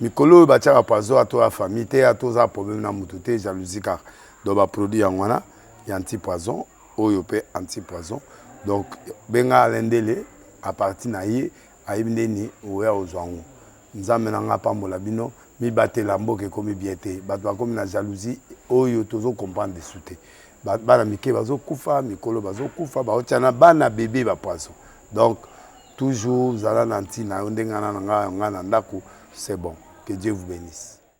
Mikolo, va tirer à poisson à toi, famille, à toi, problème na moutoute, jalousie, car. Donc, va produire en wana, il y a anti-poison, oyopé, anti-poison. Donc, benga Alain Dele, à partir naïe, à Ibneni, ou à Ozwango. Nzambe na nga pambola bino mi batela mboke komi biete bato bakomi na jalousie oyo tozo comprendre de souté bana mike bazo kufa mikolo bazo kufa baotiana bana bébé ba poisson donc toujours zala nanti na ndenga na nga na ndako c'est bon que Dieu vous bénisse.